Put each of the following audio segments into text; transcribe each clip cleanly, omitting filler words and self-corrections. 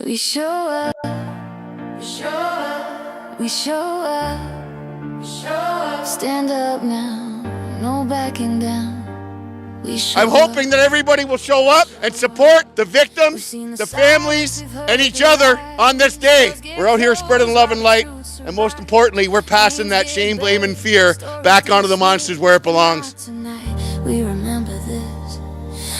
We show up, we show up, we show up, we show up. Stand up now, no backing down. I'm hoping that everybody will show up and support the victims, the families, and each other on this day. We're out here spreading love and light, and most importantly, we're passing that shame, blame, and fear back onto the monsters where it belongs. We remember this.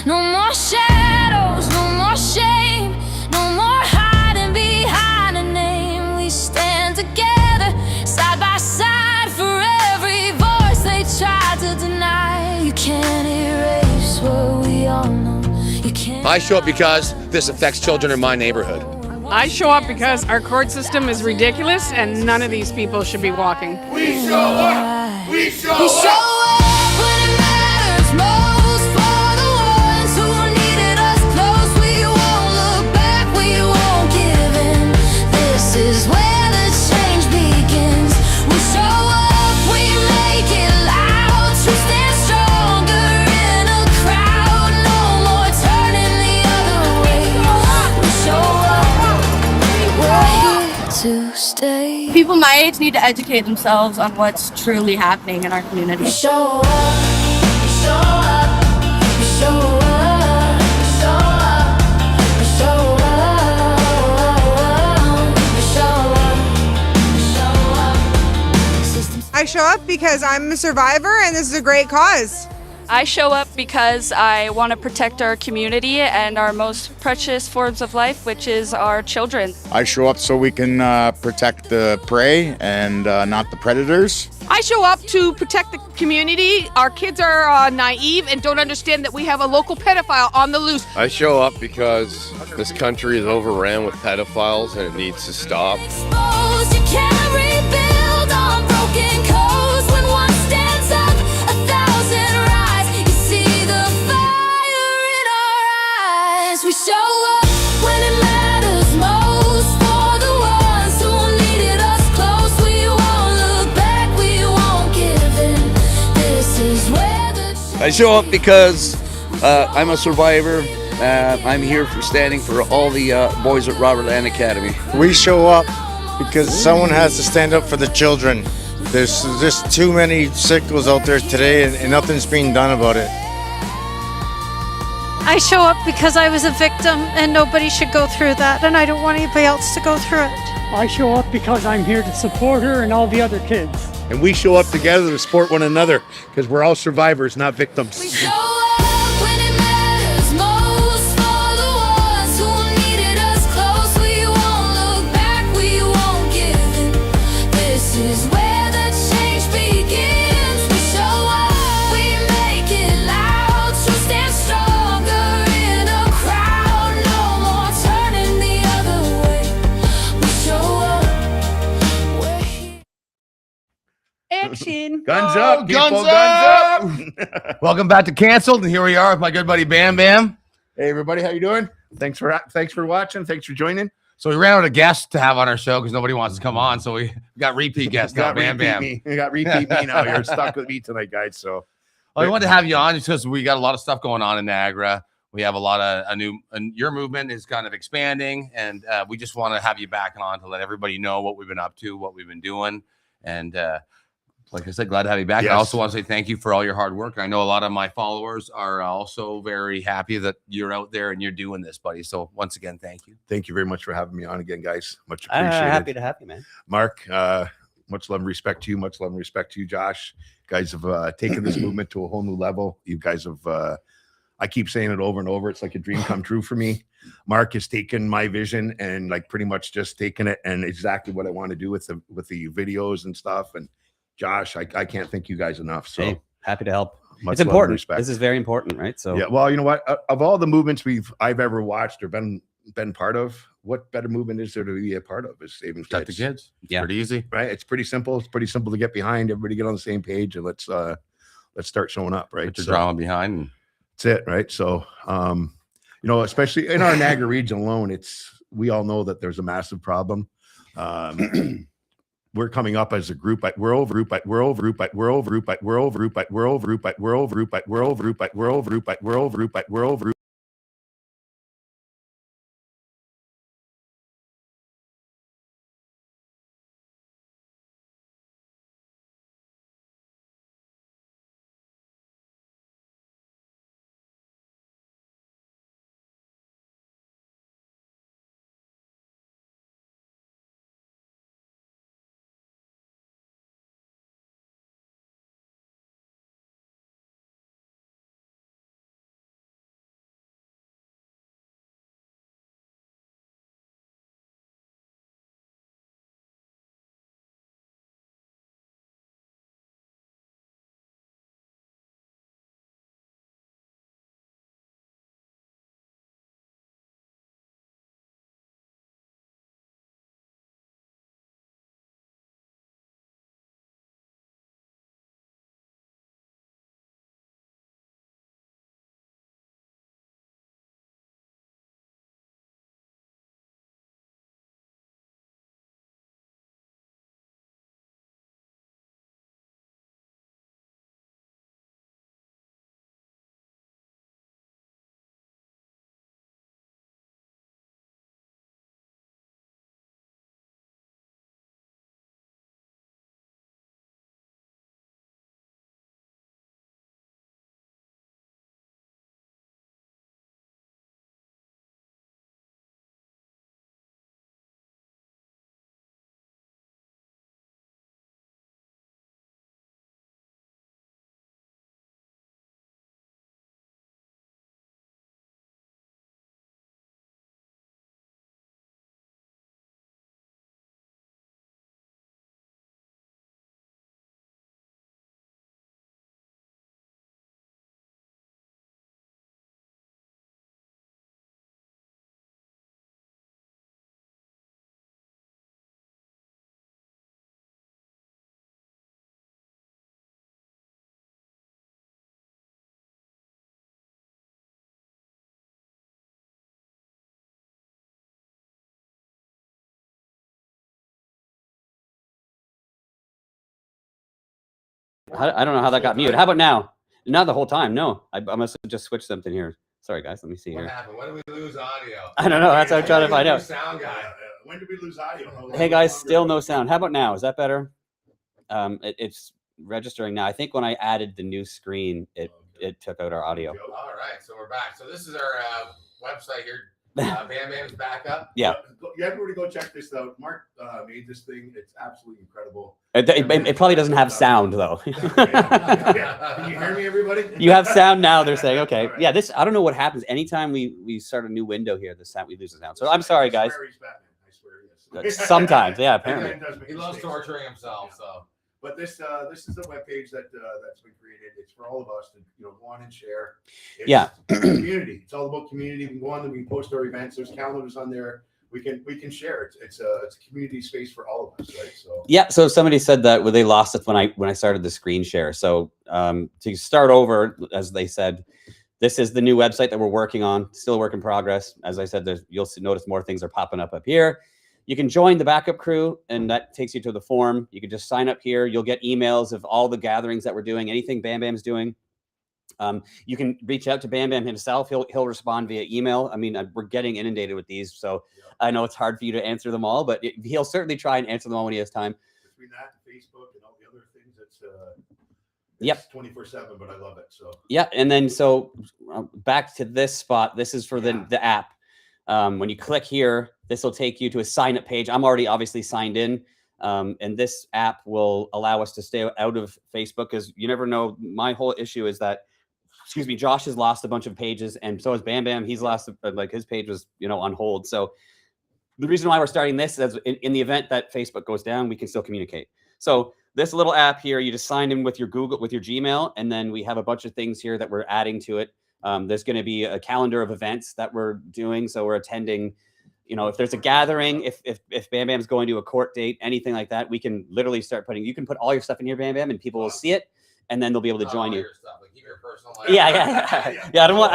No more shadows, no more shame, no more hiding behind a name. We stand together, side by side, for every voice they try to deny. You can't erase what we all know. You can't. I show up because this affects children in my neighborhood. I show up because our court system is ridiculous and none of these people should be walking. We show up! We show We show up! up when it matters most, for the ones who needed us close. We won't look back, we won't give in. This is where the change begins. We show up, we make it loud, to stand stronger in a crowd. No more turning the other way. We show up, we're here to stay. People my age need to educate themselves on what's truly happening in our community. We show up, we show up, we show up, we show up, we show up, we show up. I show up because I'm a survivor and this is a great cause. I show up because I want to protect our community and our most precious forms of life, which is our children. I show up so we can protect the prey and not the predators. I show up to protect the community. Our kids are naive and don't understand that we have a local pedophile on the loose. I show up because this country is overran with pedophiles and it needs to stop. Exposed, you can't rebuild on broken codes. When one stands up, 1,000 rise. You see the fire in our eyes. We show up when it matters most, for the ones who needed us close. We won't look back, we won't give in. This is where the I show up because I'm a survivor. I'm here for standing for all the boys at Robert Land Academy. We show up because someone has to stand up for the children. There's just too many sickos out there today and nothing's being done about it. I show up because I was a victim and nobody should go through that, and I don't want anybody else to go through it. I show up because I'm here to support her and all the other kids. And we show up together to support one another because we're all survivors, not victims. We show up when it matters most, for the ones who needed us close. We won't look back, we won't give in. This is where the change begins. We show up, we make it loud, to stand stronger in a crowd. No more turning the other way. We show up, we're here. Action. Guns up, people, guns guns up. Welcome back to Canceled, and here we are with my good buddy Bam Bam. Hey everybody, how you doing? Thanks for watching. Thanks for joining. So we ran out of guests to have on our show because nobody wants to come on, so we got repeat guests now, Bam Bam. You got repeat me now. You're stuck with me tonight, guys. So I wanted to have you on because we got a lot of stuff going on in Niagara. We have a lot of your movement is kind of expanding, and we just want to have you back on to let everybody know what we've been up to, what we've been doing, and like I said, glad to have you back. Yes. I also want to say thank you for all your hard work. I know a lot of my followers are also very happy that you're out there and you're doing this, buddy. So once again, thank you. thank you very much for having me on again, guys. Much appreciated. Happy to have you, man. Mark, much love and respect to you. Much love and respect to you, Josh. You guys have taken this movement to a whole new level. You guys have, I keep saying it over and over. It's like a dream come true for me. Mark has taken my vision and like pretty much just taken it and exactly what I want to do with the videos and stuff. And Josh, I can't thank you guys enough. So Hey, happy to help. much It's love and important. respect. This is very important, right? So Yeah, well, you know what? Of all the movements I've ever watched or been part of, what better movement is there to be a part of? Is saving Protect the kids. kids. Yeah. Pretty easy. Right? It's pretty simple. It's pretty simple to get behind. Everybody get on the same page and let's start showing up. Right? Put your So drama behind. And that's it. Right? So, you know, especially in our Niagara region alone, we all know that there's a massive problem. We're coming up as a group. We're over. I don't know how that got muted. How about now? Not the whole time. No, I must have just switched something here. Sorry, guys. Let me see What here. happened? When did we lose audio? I don't know. That's what I'm trying to find out. Sound guy. When did we lose audio? Hey guys, still no sound. How about now? Is that better? It's registering now. I think when I added the new screen, it took out our audio. All right, so we're back. So this is our website here. Bam Bam's back up. Yeah. Everybody go check this out. Mark made this thing. It's absolutely incredible. It probably doesn't have sound though. Yeah. Can you hear me, everybody? You have sound now. They're saying, okay, right. Yeah. This I don't know what happens anytime we start a new window here. This sound we lose the sound. So I'm sorry, guys. I swear, yes. Sometimes, yeah. Apparently, he loves torturing himself. So. But this is a webpage that's been created. It's for all of us to go on and share. It's community. It's all about community. We can go on and we can post our events. There's calendars on there. We can share. It's a community space for all of us, right? So yeah. So somebody said that they lost it when I started the screen share. So to start over, as they said, this is the new website that we're working on. Still a work in progress. As I said, you'll notice more things are popping up here. You can join the backup crew, and that takes you to the form. You can just sign up here. You'll get emails of all the gatherings that we're doing, anything Bam Bam's doing. You can reach out to Bam Bam himself. He'll respond via email. I mean, we're getting inundated with these, so I know it's hard for you to answer them all, but he'll certainly try and answer them all when he has time. Between that and Facebook and all the other things, it's 24/7, but I love it. So yeah, and then so back to this spot. This is for the app. When you click here, this will take you to a sign up page. I'm already obviously signed in. And this app will allow us to stay out of Facebook because you never know. My whole issue is that, excuse me, Josh has lost a bunch of pages and so has Bam Bam. He's lost, like his page was, on hold. So the reason why we're starting this is in the event that Facebook goes down, we can still communicate. So this little app here, you just sign in with your Gmail, and then we have a bunch of things here that we're adding to it. There's going to be a calendar of events that we're doing. So we're attending, if there's a gathering, if Bam Bam's going to a court date, anything like that, we can literally start you can put all your stuff in here, Bam Bam, and people will see it, and then they'll be able to join you. Yeah. I don't want,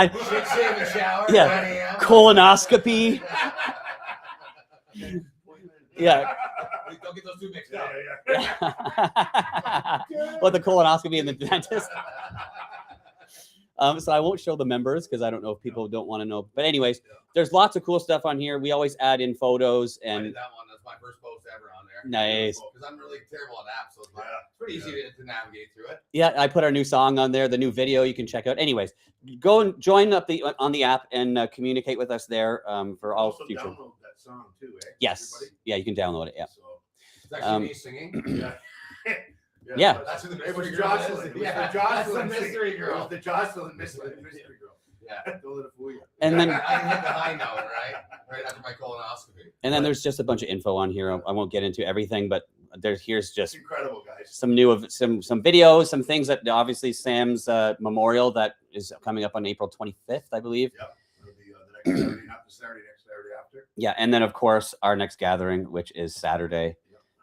colonoscopy. Yeah. Don't get those two mixed up. What, the colonoscopy and the dentist? So I won't show the members because I don't know if people don't want to know. But anyways, there's lots of cool stuff on here. We always add in photos and. I did that one. That's my first post ever on there. Nice. Because I'm really terrible at apps, so it's pretty easy to navigate through it. Yeah, I put our new song on there, the new video you can check out. Anyways, go and join up on the app and communicate with us there for all future. Download that song too, eh? Yes. Everybody? Yeah, you can download it. Yeah. So, it's actually me singing. Yeah. That's who the It was mystery girl Jocelyn. is. It was Yeah, the Jocelyn that's the mystery girl. It was the Jocelyn mystery girl. Yeah. Don't let it fool you. And then I can hit the high note, right after my colonoscopy. And then there's just a bunch of info on here. I won't get into everything, but here's just incredible, guys. Some videos, some things that obviously Sam's memorial that is coming up on April 25th, I believe. Yep. It'll be the next Saturday, next Saturday after. Yeah, and then of course our next gathering, which is Saturday.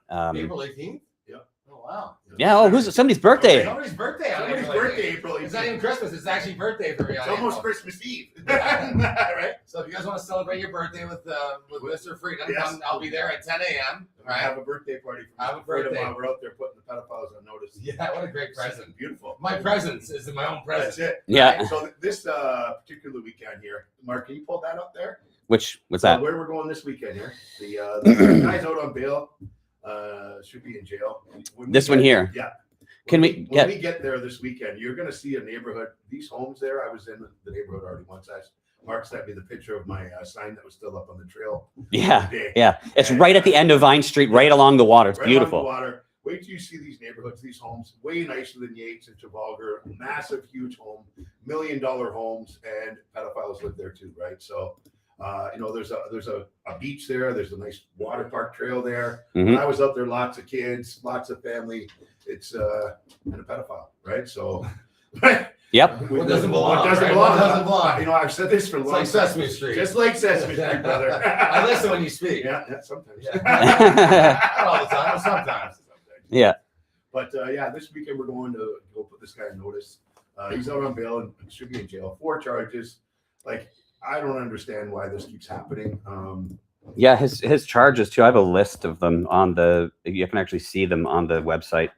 April 18th. Yep. Oh wow. Yeah. Oh, who's somebody's birthday? Somebody's birthday. Somebody's birthday, April. It's not even Christmas. It's actually birthday for me. It's almost Christmas Eve, right? So if you guys want to celebrate your birthday with Mr. Freedom, I'll be there at 10 a.m. Right. Have a birthday party. Have a birthday. While we're out there putting the pedophiles on notice. Yeah, what a great present. Beautiful. My presence is my own present. That's it. Yeah. Right? So this particular weekend here, Mark, can you pull that up there? What's that? Where we're going this weekend here? The guys out on bail should be in jail. This one here. Yeah. When we get there this weekend, you're going to see a neighborhood. These homes there, I was in the neighborhood already once. Mark sent me the picture of my sign that was still up on the trail. Yeah, yeah. It's right at the end of Vine Street, right along the water. It's beautiful. Along the water. Wait till you see these neighborhoods, these homes, way nicer than Yates and Trafalgar. Massive, huge home, $1 million homes, and pedophiles live there too, right? So, there's a beach there. There's a nice water park trail there. Mm-hmm. When I was out there, lots of kids, lots of family. It's and a pedophile, right? So, yep. What doesn't belong? What doesn't right? belong? What doesn't belong? I've said this for a long time. Sesame Street. Just like Sesame Street, brother. I listen when you speak. Yeah, sometimes. Not all the time, but sometimes. Yeah. But this weekend we're going to go put this guy on notice. He's out on bail and should be in jail. 4 charges. Like, I don't understand why this keeps happening. Yeah, his charges too. I have a list of them on you can actually see them on the website.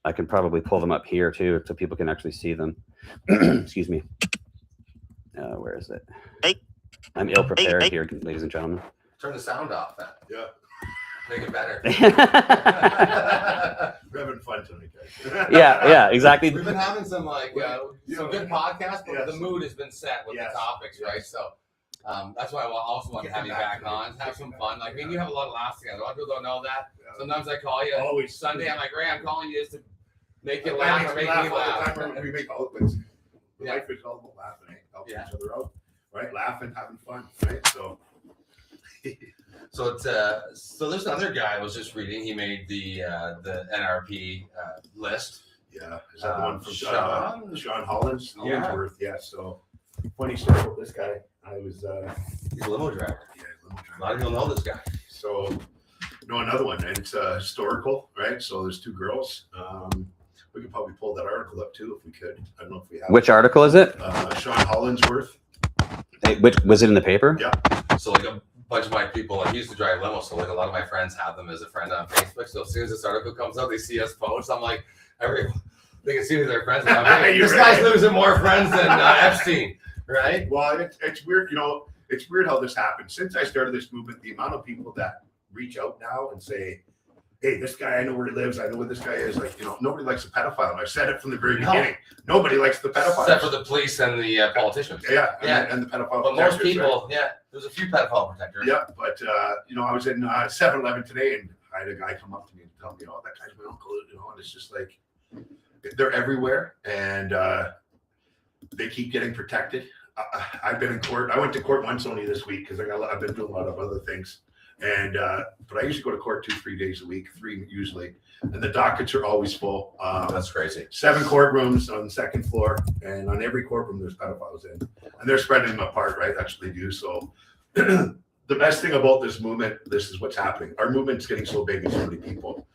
I can probably pull them up here too, so people can actually see them. Excuse me. Where is it? I'm ill prepared here, ladies and gentlemen. Turn the sound off then. Yeah. Make it better. We're having fun tonight, guys. Yeah, exactly. We've been having some some good podcasts, but the mood has been set with the topics, right? So that's why I also want to have you back on, have some fun. Like, I mean, you have a lot of laughs together. A lot of people don't know that. Sometimes I call you always Sunday. I'm like, Ray, I'm calling you just to make you laugh or make me laugh. We make all the life is all about laughing, helping each other out, right? Laughing, having fun, right? So. So it's so there's another guy I was just reading. He made the NRP list. Yeah, is that the one from Sean Hollinsworth? Hollinsworth, yeah. So funny story about this guy. I was he's a limo driver. Yeah, limo driver. A lot of people know this guy. So another one, and it's historical, right? So there's two girls. We could probably pull that article up too if we could. I don't know if we have. Which article is it? Sean Hollinsworth. Which was it in the paper? Yeah. So like a bunch of my people, like, used to drive limo, so like a lot of my friends have them as a friend on Facebook. So as soon as this article comes out, they see us post. I'm like, they can see who their friends are. This guy's losing more friends than Epstein, right? Well, it's weird, it's weird how this happened. Since I started this movement, the amount of people that reach out now and say, hey, this guy, I know where he lives. I know where this guy is. Like, nobody likes a pedophile. And I said it from the very beginning. Nobody likes the pedophile. Except for the police and the politicians. Yeah. And the pedophile but most people, there's a few pedophile protectors. Yeah, but, I was in 7-Eleven today, and I had a guy come up to me and tell me, oh, that guy's my uncle, and it's just like, they're everywhere, and they keep getting protected. I've been in court. I went to court once only this week because I've been doing a lot of other things. And but I usually go to court 2-3 days a week, 3 usually, and the dockets are always full. That's crazy. 7 courtrooms on the second floor, and on every courtroom there's pedophiles in, and they're spreading them apart, right? That's what they do. So the best thing about this movement, this is what's happening. Our movement's getting so big and so many people.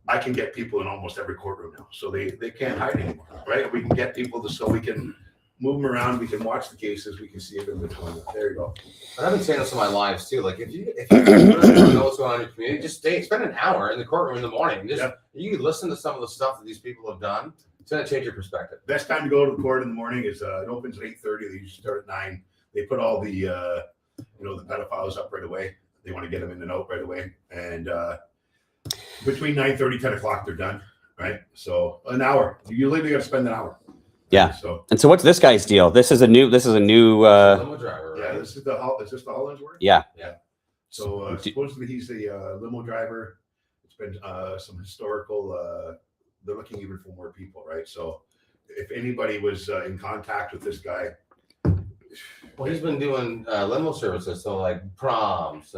I can get people in almost every courtroom now, so they can't hide anymore, right? We can get people so we can move them around. We can watch the cases. We can see it in between. There you go. And I've been saying this in my lives too. Like, if you really know what's going on in your community, just spend an hour in the courtroom in the morning. You listen to some of the stuff that these people have done. It's going to change your perspective. Best time to go to the court in the morning is it opens at 8:30. They usually start at 9. They put all the the pedophiles up right away. They want to get them in and out right away. And between 9:30 10 o'clock they're done. Right. So an hour. You literally got to spend an hour. Yeah. So what's this guy's deal? This is a new limo driver, right? Yeah, is this the Hollinsworth? Yeah. So supposedly he's a limo driver. It's been some historical they're looking even for more people, right? So if anybody was in contact with this guy, well, he's been doing limo services, so like proms.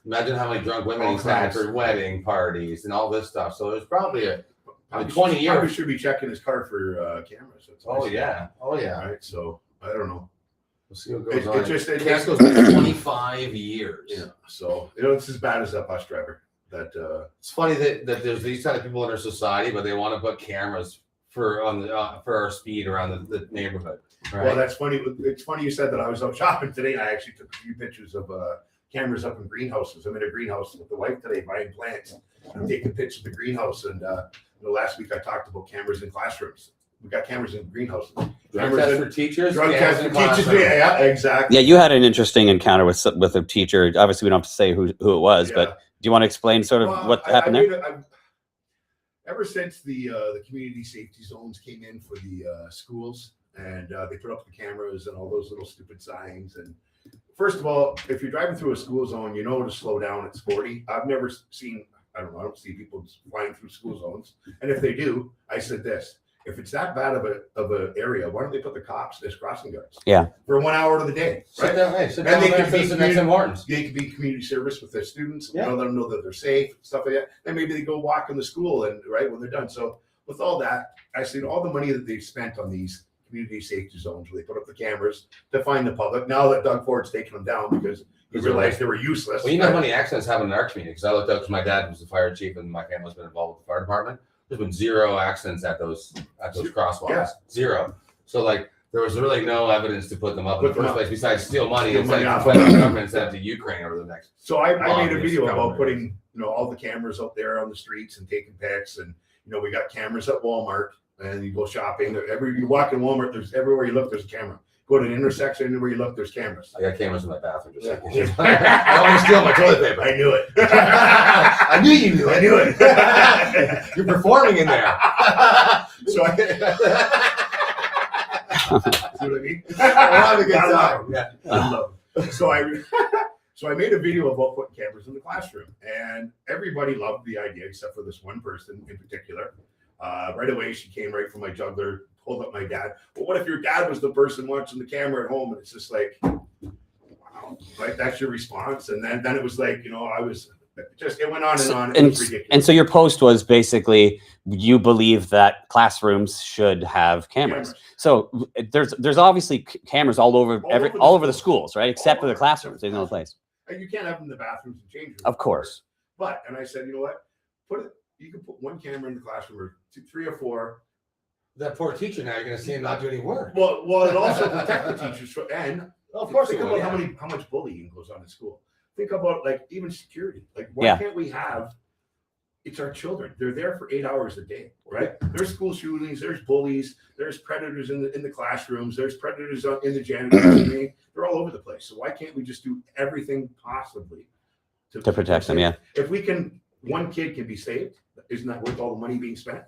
Imagine how many drunk women he's had for wedding parties and all this stuff. So there's probably 20 years. Probably should be checking his car for cameras. Oh yeah. Right. So I don't know. We'll see what goes on. It just goes back 25 years. Yeah. So it's as bad as that bus driver. That it's funny that there's these kind of people in our society, but they want to put cameras for our speed around the neighborhood. Right? Well, that's funny. It's funny you said that. I was out shopping today, and I actually took a few pictures of cameras up in greenhouses. I'm in a greenhouse with the wife today buying plants. I'm taking pictures of the greenhouse, and last week I talked about cameras in classrooms. We got cameras in greenhouses. Drug tests for teachers. Drug tests for teachers. Yeah, exactly. Yeah, you had an interesting encounter with a teacher. Obviously, we don't have to say who it was, but do you want to explain sort of what happened there? Ever since the community safety zones came in for the schools, and they put up the cameras and all those little stupid signs. And first of all, if you're driving through a school zone, you know to slow down at 40. I've never seen. I don't see people flying through school zones. And if they do, I said this: if it's that bad of an area, why don't they put the cops as crossing guards? Yeah. For 1 hour of the day, right? Sit down they can be community service with their students. Let them know that they're safe, stuff like that. And maybe they go walk in the school and when they're done. So with all that, I see all the money that they've spent on these community safety zones where they put up the cameras to find the public. Now that Doug Ford's taken them down because he realized they were useless. Well, you know how many accidents happen in our community? Because I looked up because my dad was the fire chief and my family's been involved with the fire department. There's been 0 accidents at those crosswalks. Yeah. 0. So there was really no evidence to put them up in the first place besides steal money and money the federal government sent it to Ukraine over the next. So I made a video about putting all the cameras up there on the streets and taking pics and you know, we got cameras at Walmart, and you go shopping. You walk in Walmart, there's everywhere you look, there's a camera. Go to an intersection, anywhere you look, there's cameras. I got cameras in my bathroom. Just like I don't want to steal my toilet paper. I knew it. I knew you knew it. I knew it. You're performing in there. So I see what I mean? I have a good time. Yeah. I love it. So I made a video about putting cameras in the classroom, and everybody loved the idea except for this one person in particular. Right away, she came right from my juggler, pulled up my dad. But what if your dad was the person watching the camera at home? And it's just like, wow, right? That's your response. And then it was like, you know, it went on and on. It was ridiculous. And so your post was basically, you believe that classrooms should have cameras. So there's obviously cameras all over the schools, right? Except for the classrooms. There's no place. And you can't have them in the bathrooms and change rooms. Of course. But, and I said, you know what? You can put one camera in the classroom or three or four. That poor teacher now, you're going to see him not do any work. Well, it also protect the teachers. And of course, think about how much bullying goes on in school. Think about like even security. Like why can't we have? It's our children. They're there for 8 hours a day, right? There's school shootings. There's bullies. There's predators in the classrooms. There's predators in the janitor's. They're all over the place. So why can't we just do everything possibly to protect them? Yeah. If we can, one kid can be saved. Isn't that worth all the money being spent?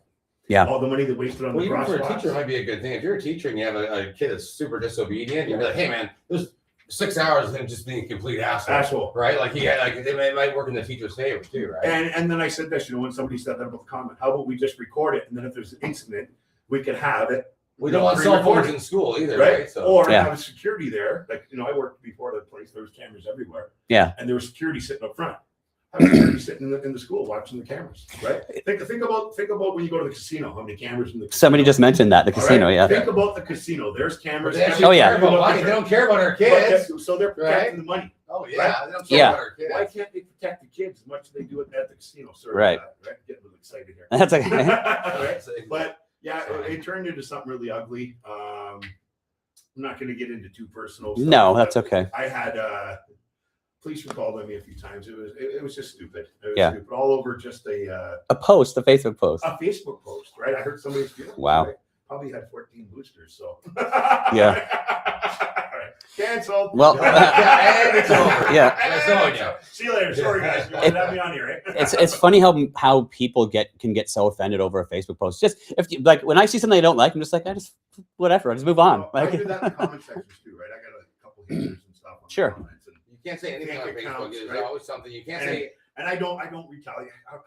Yeah. All the money that wasted on the even for a crosswalks. teacher, it might be a good thing. If you're a teacher and you have a kid that's super disobedient, you'll be like, hey man, there's 6 hours of him just being a complete asshole. Right? Like it might work in the teacher's favor too, right? And then I said this, you know, when somebody said that about the comment, how about we just record it, and then if there's an incident, we could have it. We don't want cell phones in school either, right? So, or have security there. Like, you know, I worked before the place, there was cameras everywhere. Yeah. And there was security sitting up front. Have security sitting in the school watching the cameras, right? Think about when you go to the casino, how many cameras in the casino. Somebody just mentioned that, the casino, right? Yeah. Think about the casino. There's cameras. They don't care about our kids. So they're protecting the money. Oh yeah, right? they don't care about our kids. Why can't they protect the kids as much as they do it at the casino? Sorry right. Right. Getting a little excited here. That's okay. Right? But yeah, it turned into something really ugly. I'm not going to get into too personal stuff. No, that's okay. I had police were called on me a few times. It was just stupid. It was stupid. All over just a Facebook post. A Facebook post, right? I heard somebody's feelings. Wow. Right? Probably had 14 boosters, so yeah. Right. Canceled. Well, and it's over. Yeah. See you later. Sorry guys. You wanted to have me on here, right? It's funny how people can get so offended over a Facebook post. Just if you, like when I see something I don't like, I'm just like I just move on. I do that in the comment sections too, right? I got a couple haters and stuff. Sure. You can't say anything on Facebook. There's always something you can't say. And I don't retaliate. I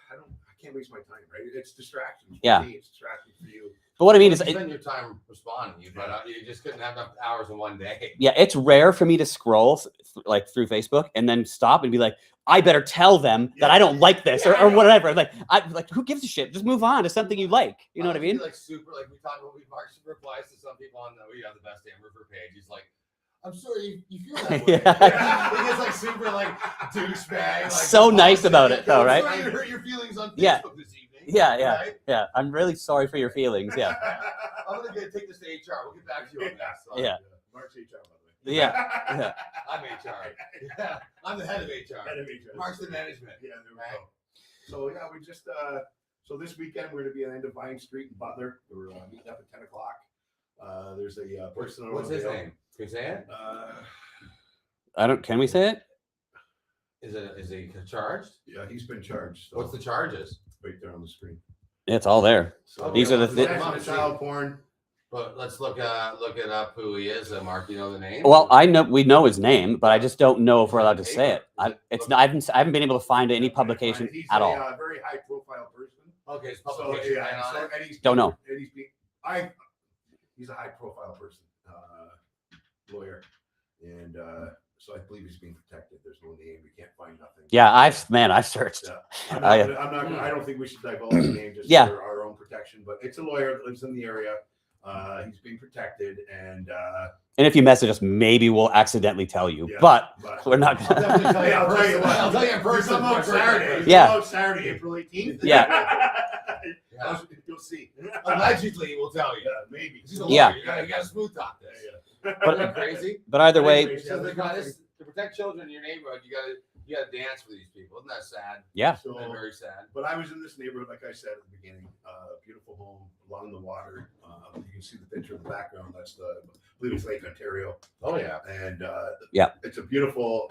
can't waste my time, right? It's distractions. Yeah. It's distractions for you. But what I mean is, spend your time responding. But you just couldn't have enough hours in one day. Yeah, it's rare for me to scroll through Facebook and then stop and be like, I better tell them that I don't like this or whatever. Like, who gives a shit? Just move on to something you like. You know what I mean? Like we talked about. Mark replies to some people on we have the best damn river page. He's like, I'm sorry you feel that way. He gets like super like douchebag. Like, so nice about it though, right? I'm sorry you hurt your feelings on Facebook this evening. Yeah. I'm really sorry for your feelings. Yeah. I'm gonna take this to HR. We'll get back to you on that. So, yeah. Mark's HR, by the way. Yeah. I'm HR. Yeah. I'm the head of HR. Mark's the management. Yeah, there we go. So yeah, we just so this weekend we're gonna be on end of Vine Street in Butler. We're meeting up at 10 o'clock. There's a person. What's his name? Can you say it? Can we say it? Is he charged? Yeah, he's been charged. So. What's the charges? Right there on the screen. It's all there. So these are the child porn. But let's look it up who he is. Mark, you know the name? Well, we know his name, but I just don't know if we're allowed to say it. I haven't been able to find any publication at all. He's a very high profile person. Okay, it's publication on it. Don't know. He's a high profile person, lawyer, and so I believe he's being protected. There's no name. We can't find nothing. Yeah, I've searched. Yeah. I don't think we should divulge the name just for our own protection. But it's a lawyer that lives in the area. He's being protected, and if you message us, maybe we'll accidentally tell you. But we're not gonna. I'll tell you in person. Come out Saturday. Yeah. Come out Saturday, April 18th. Yeah. You'll see. Allegedly, we'll tell you. Maybe. Yeah. You got to smooth talk this. But crazy. But either way, to protect children in your neighborhood, you got to You got to dance for these people. Isn't that sad? Yeah. So, Very sad. but I was in this neighborhood, like I said at the beginning, beautiful home along the water. You can see the picture in the background. That's I believe it's Lake Ontario. Oh yeah. And Yeah. it's a beautiful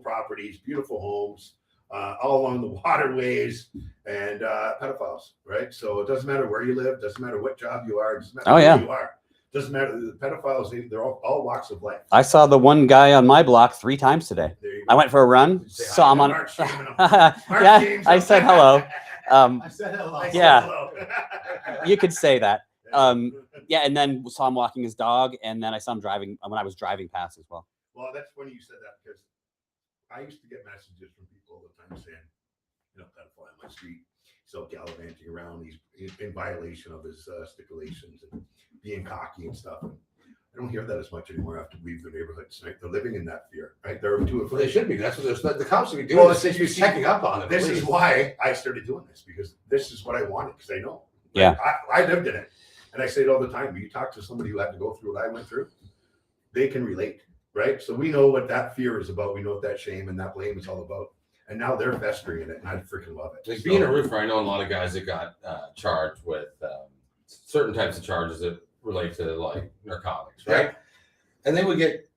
properties, beautiful homes, all along the waterways, and pedophiles, right? So it doesn't matter where you live, doesn't matter what job you are, doesn't matter who you are. Doesn't matter. The pedophiles, they're all walks of life. I saw the one guy on my block 3 times today. I went for a run, saw him on. Yeah, I said hello. I said hello. Yeah, you could say that. Yeah, and then saw him walking his dog, and then I saw him driving when I was driving past as well. Well, that's funny you said that, because I used to get messages from people all the time saying, pedophile on my street, still gallivanting around. He's in violation of his stipulations and being cocky and stuff. And I don't hear that as much anymore after we leave the neighborhoods. Right? They're living in that fear, right? They're too afraid. Well, they should be. That's what the cops should be doing. Well, they should be checking up on it. This is why I started doing this, because this is what I wanted, because I know. Yeah. I lived in it. And I say it all the time. When you talk to somebody who had to go through what I went through, they can relate, right? So we know what that fear is about. We know what that shame and that blame is all about. And now they're festering in it, and I freaking love it. Like being a roofer, I know a lot of guys that got charged with certain types of charges that relate to like narcotics, right? Yeah. And they would get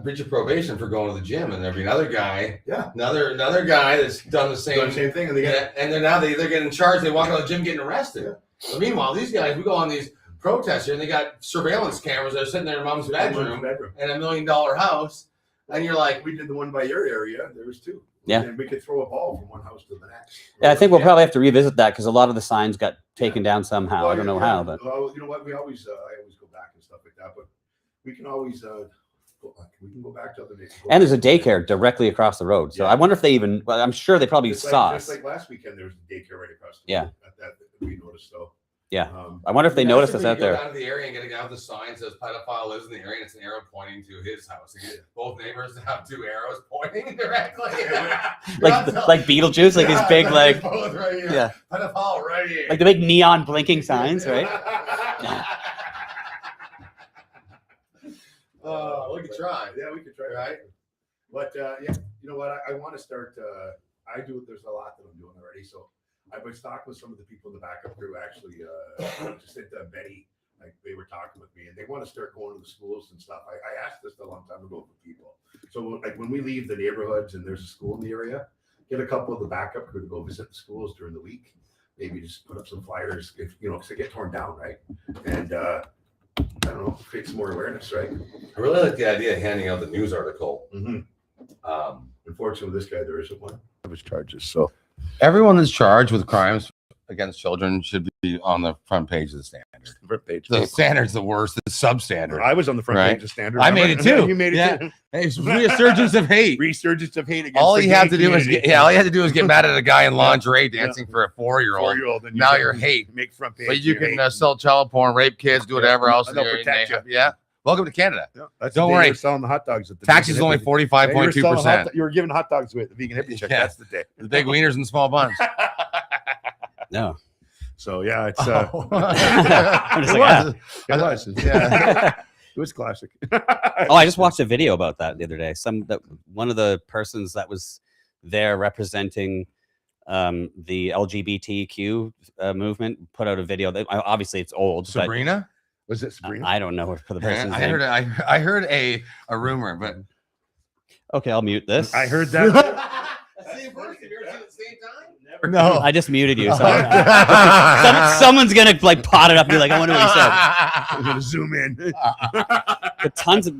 breach of probation for going to the gym, and there'd be another guy, another guy that's done the same thing, and they get they're getting charged. They walk out of the gym getting arrested. Yeah. So meanwhile, these guys, we go on these protests here, and they got surveillance cameras that are sitting there in mom's bedroom in $1 million house, and you're like, we did the one by your area. There was 2. Yeah. And we could throw a ball from one house to the next. Yeah, I think we'll probably have to revisit that because a lot of the signs got taken down somehow. Well, I don't know how, but well, you know what? I always go back and stuff like that, but we can always we can go back to other days. And there's a daycare directly across the road. So I wonder if they even. Well, I'm sure they probably saw us. Just like last weekend, there was a daycare right across the road. That we noticed. So yeah, I wonder if they noticed us out there. Go down to the area and get a guy with a sign that says pedophile lives in the area, and it's an arrow pointing to his house. And get both neighbors have 2 arrows pointing directly. like Beetlejuice, like these big like both right here. Yeah, pedophile right here. like the big neon blinking signs, right? We could try. Yeah, we could try, right? But yeah, you know what? I want to start. There's a lot that I'm doing already. So I was talking with some of the people in the backup crew. Actually, just at Betty, like they were talking with me, and they want to start going to the schools and stuff. I asked this a long time ago for people. So like when we leave the neighborhoods and there's a school in the area, get a couple of the backup crew to go visit the schools during the week. Maybe just put up some flyers, if because they get torn down, right? And I don't know, create some more awareness, right? I really like the idea of handing out the news article. Unfortunately, with this guy, there isn't one of his charges. So everyone that's charged with crimes against children should be on the front page of the Standard. Front page. The Standard's the worst. The substandard. I was on the front page of the Standard. I made it too. You made it too. It's resurgence of hate. Resurgence of hate against all you have to do community. is all you had to do is get mad at a guy in lingerie dancing for a 4-year-old. And now you're hate. Make front page. But you can sell child porn, rape kids, do whatever else. They'll protect you. Yeah. Welcome to Canada. That's Don't the day worry. We're selling the hot dogs at the taxes is only 45.2%. You were giving hot dogs away at the vegan hippie check. That's the day. The big wieners and small buns. No. So yeah, it's it was classic. I just watched a video about that the other day. One of the persons that was there representing the LGBTQ movement put out a video. That obviously it's old. Sabrina? Was it Sabrina? I don't know for the person's name. name. I heard a rumor, but okay, I'll mute this. I heard that. No, I just muted you. So someone's gonna like pot it up and be like, I wonder what he said. I'm gonna zoom in.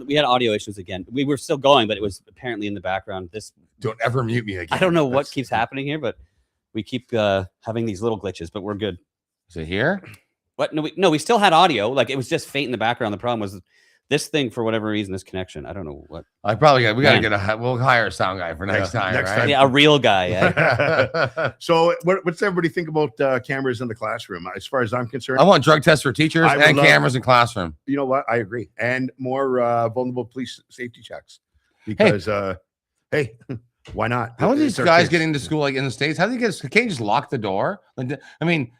We had audio issues again. We were still going, but it was apparently in the background. Don't ever mute me again. I don't know what keeps happening here, but we keep having these little glitches, but we're good. Is it here? What? No, we still had audio. Like it was just faint in the background. The problem was this thing, for whatever reason, this connection. I don't know what. We we'll hire a sound guy for next time. Next right? time. Yeah, a real guy. Yeah. So what's everybody think about cameras in the classroom? As far as I'm concerned, I want drug tests for teachers and cameras in classroom. You know what? I agree. And more vulnerable police safety checks. Because hey, why not? How are these guys getting to school like in the States? How do you can't you just lock the door? I mean,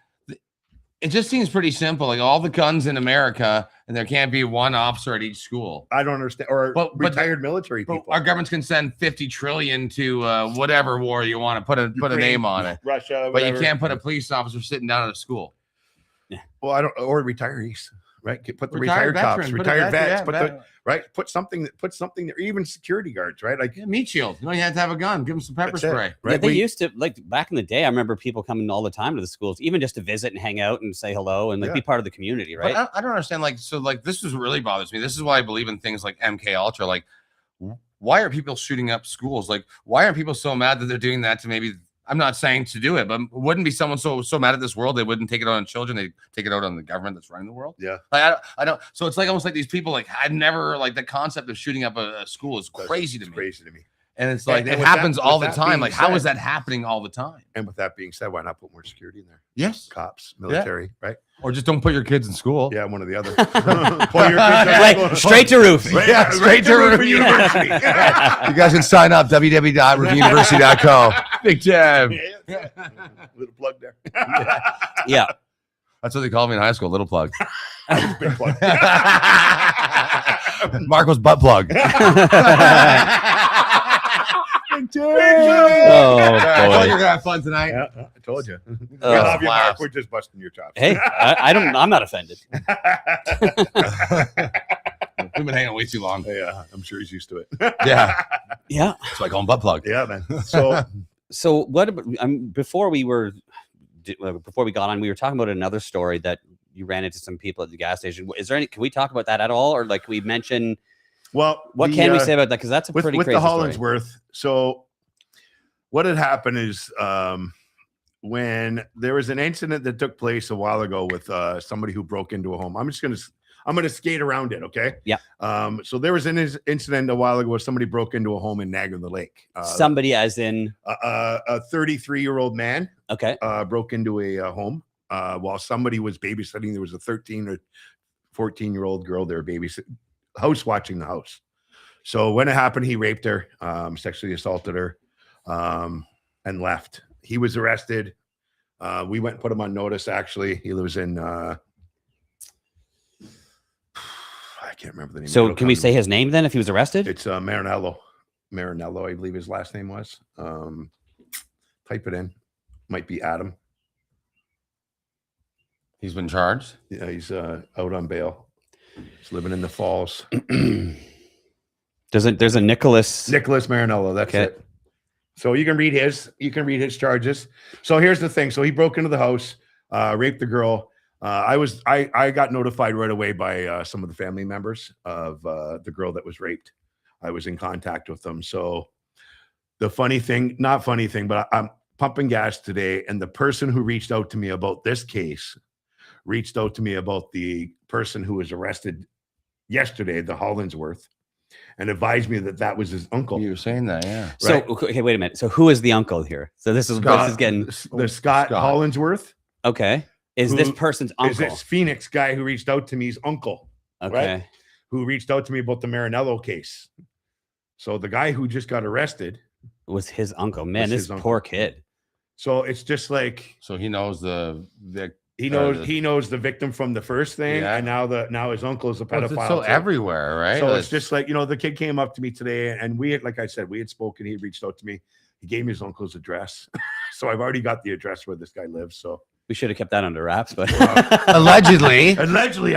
It just seems pretty simple. Like all the guns in America, and there can't be one officer at each school. I don't understand. Or retired military people. Our governments can send 50 trillion to whatever war you want to put a name on it. Russia, but you can't put a police officer sitting down at a school. Yeah. Well, I don't. Or retirees, right? Put the Retired retired cops, veterans, put retired a vet, vets. yeah, Right. Put something there. Even security guards, right? Like meat shield. You know, you have to have a gun. Give them some pepper That's it, spray. right? Yeah, they used to, like back in the day. I remember people coming all the time to the schools, even just to visit and hang out and say hello and like be part of the community, right? But I don't understand. Like, so like this is what really bothers me. This is why I believe in things like MK Ultra. Like, why are people shooting up schools? Like, why are people so mad that they're doing that to maybe? I'm not saying to do it, but wouldn't be someone so mad at this world they wouldn't take it out on children, they take it out on the government that's running the world. Yeah, like I don't. So it's like almost like these people like I never like the concept of shooting up a school is crazy to me. Crazy to me. And it's like And it with happens that- all with the that time. being Like how is said- that happening all the time? And with that being said, why not put more security in there? Yes, cops, military, right? Or just don't put your kids in school. Yeah, one or the other. Pull your kids Right, straight to roofing. Yeah, straight to roofing university. You guys can sign up www.roofuniversity.com. Big time. Little plug there. Yeah. That's what they called me in high school. Little plug. Big plug. Marco's butt plug. Oh, I told boy. you you're gonna have fun tonight. Yeah, I told you. Oh, We love you, Mark. blast. We're just busting your chops. Hey, I'm not offended. We've been hanging way too long. Yeah, I'm sure he's used to it. Yeah. Yeah. So I call him butt plug. Yeah, man. So So what about, before we got on, we were talking about another story that you ran into some people at the gas station. Is there any? Can we talk about that at all, or like we mention? well, What can we say about that? Because that's a pretty with crazy the story. Hollingsworth. So what had happened is when there was an incident that took place a while ago with somebody who broke into a home. I'm gonna skate around it, okay? Yeah. So there was an incident a while ago where somebody broke into a home in Niagara-on-the-Lake. Somebody, as in A 33-year-old man okay, broke into a home while somebody was babysitting. There was a 13 or 14-year-old girl there babysitting, house watching the house. So when it happened, he raped her, sexually assaulted her, and left. He was arrested. We went and put him on notice. Actually, he lives in. I can't remember the name. so It'll can we come to say me. his name then if he was arrested? It's Marinello. Marinello, I believe his last name was. Type it in. Might be Adam. He's been charged. Yeah, he's out on bail. He's living in the Falls. There's a Nicholas Marinello. That's Okay. it. So you can read his charges. So here's the thing. So he broke into the house, raped the girl. I got notified right away by some of the family members of the girl that was raped. I was in contact with them. So the not funny thing, but I'm pumping gas today, and the person who reached out to me about this case reached out to me about the person who was arrested yesterday, the Hollingsworth, and advised me that that was his uncle. You were saying that, yeah. So Right. okay, wait a minute. So who is the uncle here? So this is getting the Scott Hollingsworth. okay. Is this Who person's Is uncle? this Phoenix guy who reached out to me's uncle? Okay. Right? Who reached out to me about the Marinello case. So the guy who just got arrested Was his uncle. Man, Was this his uncle. poor kid. So it's just like So he knows the he knows the victim from the first thing, Yeah. and now his uncle is a Well, pedophile. it's so too. everywhere, right? So it's just like, the kid came up to me today, and we had, like I said, we had spoken. He reached out to me. He gave me his uncle's address, so I've already got the address where this guy lives. So We should have kept that under wraps, but allegedly,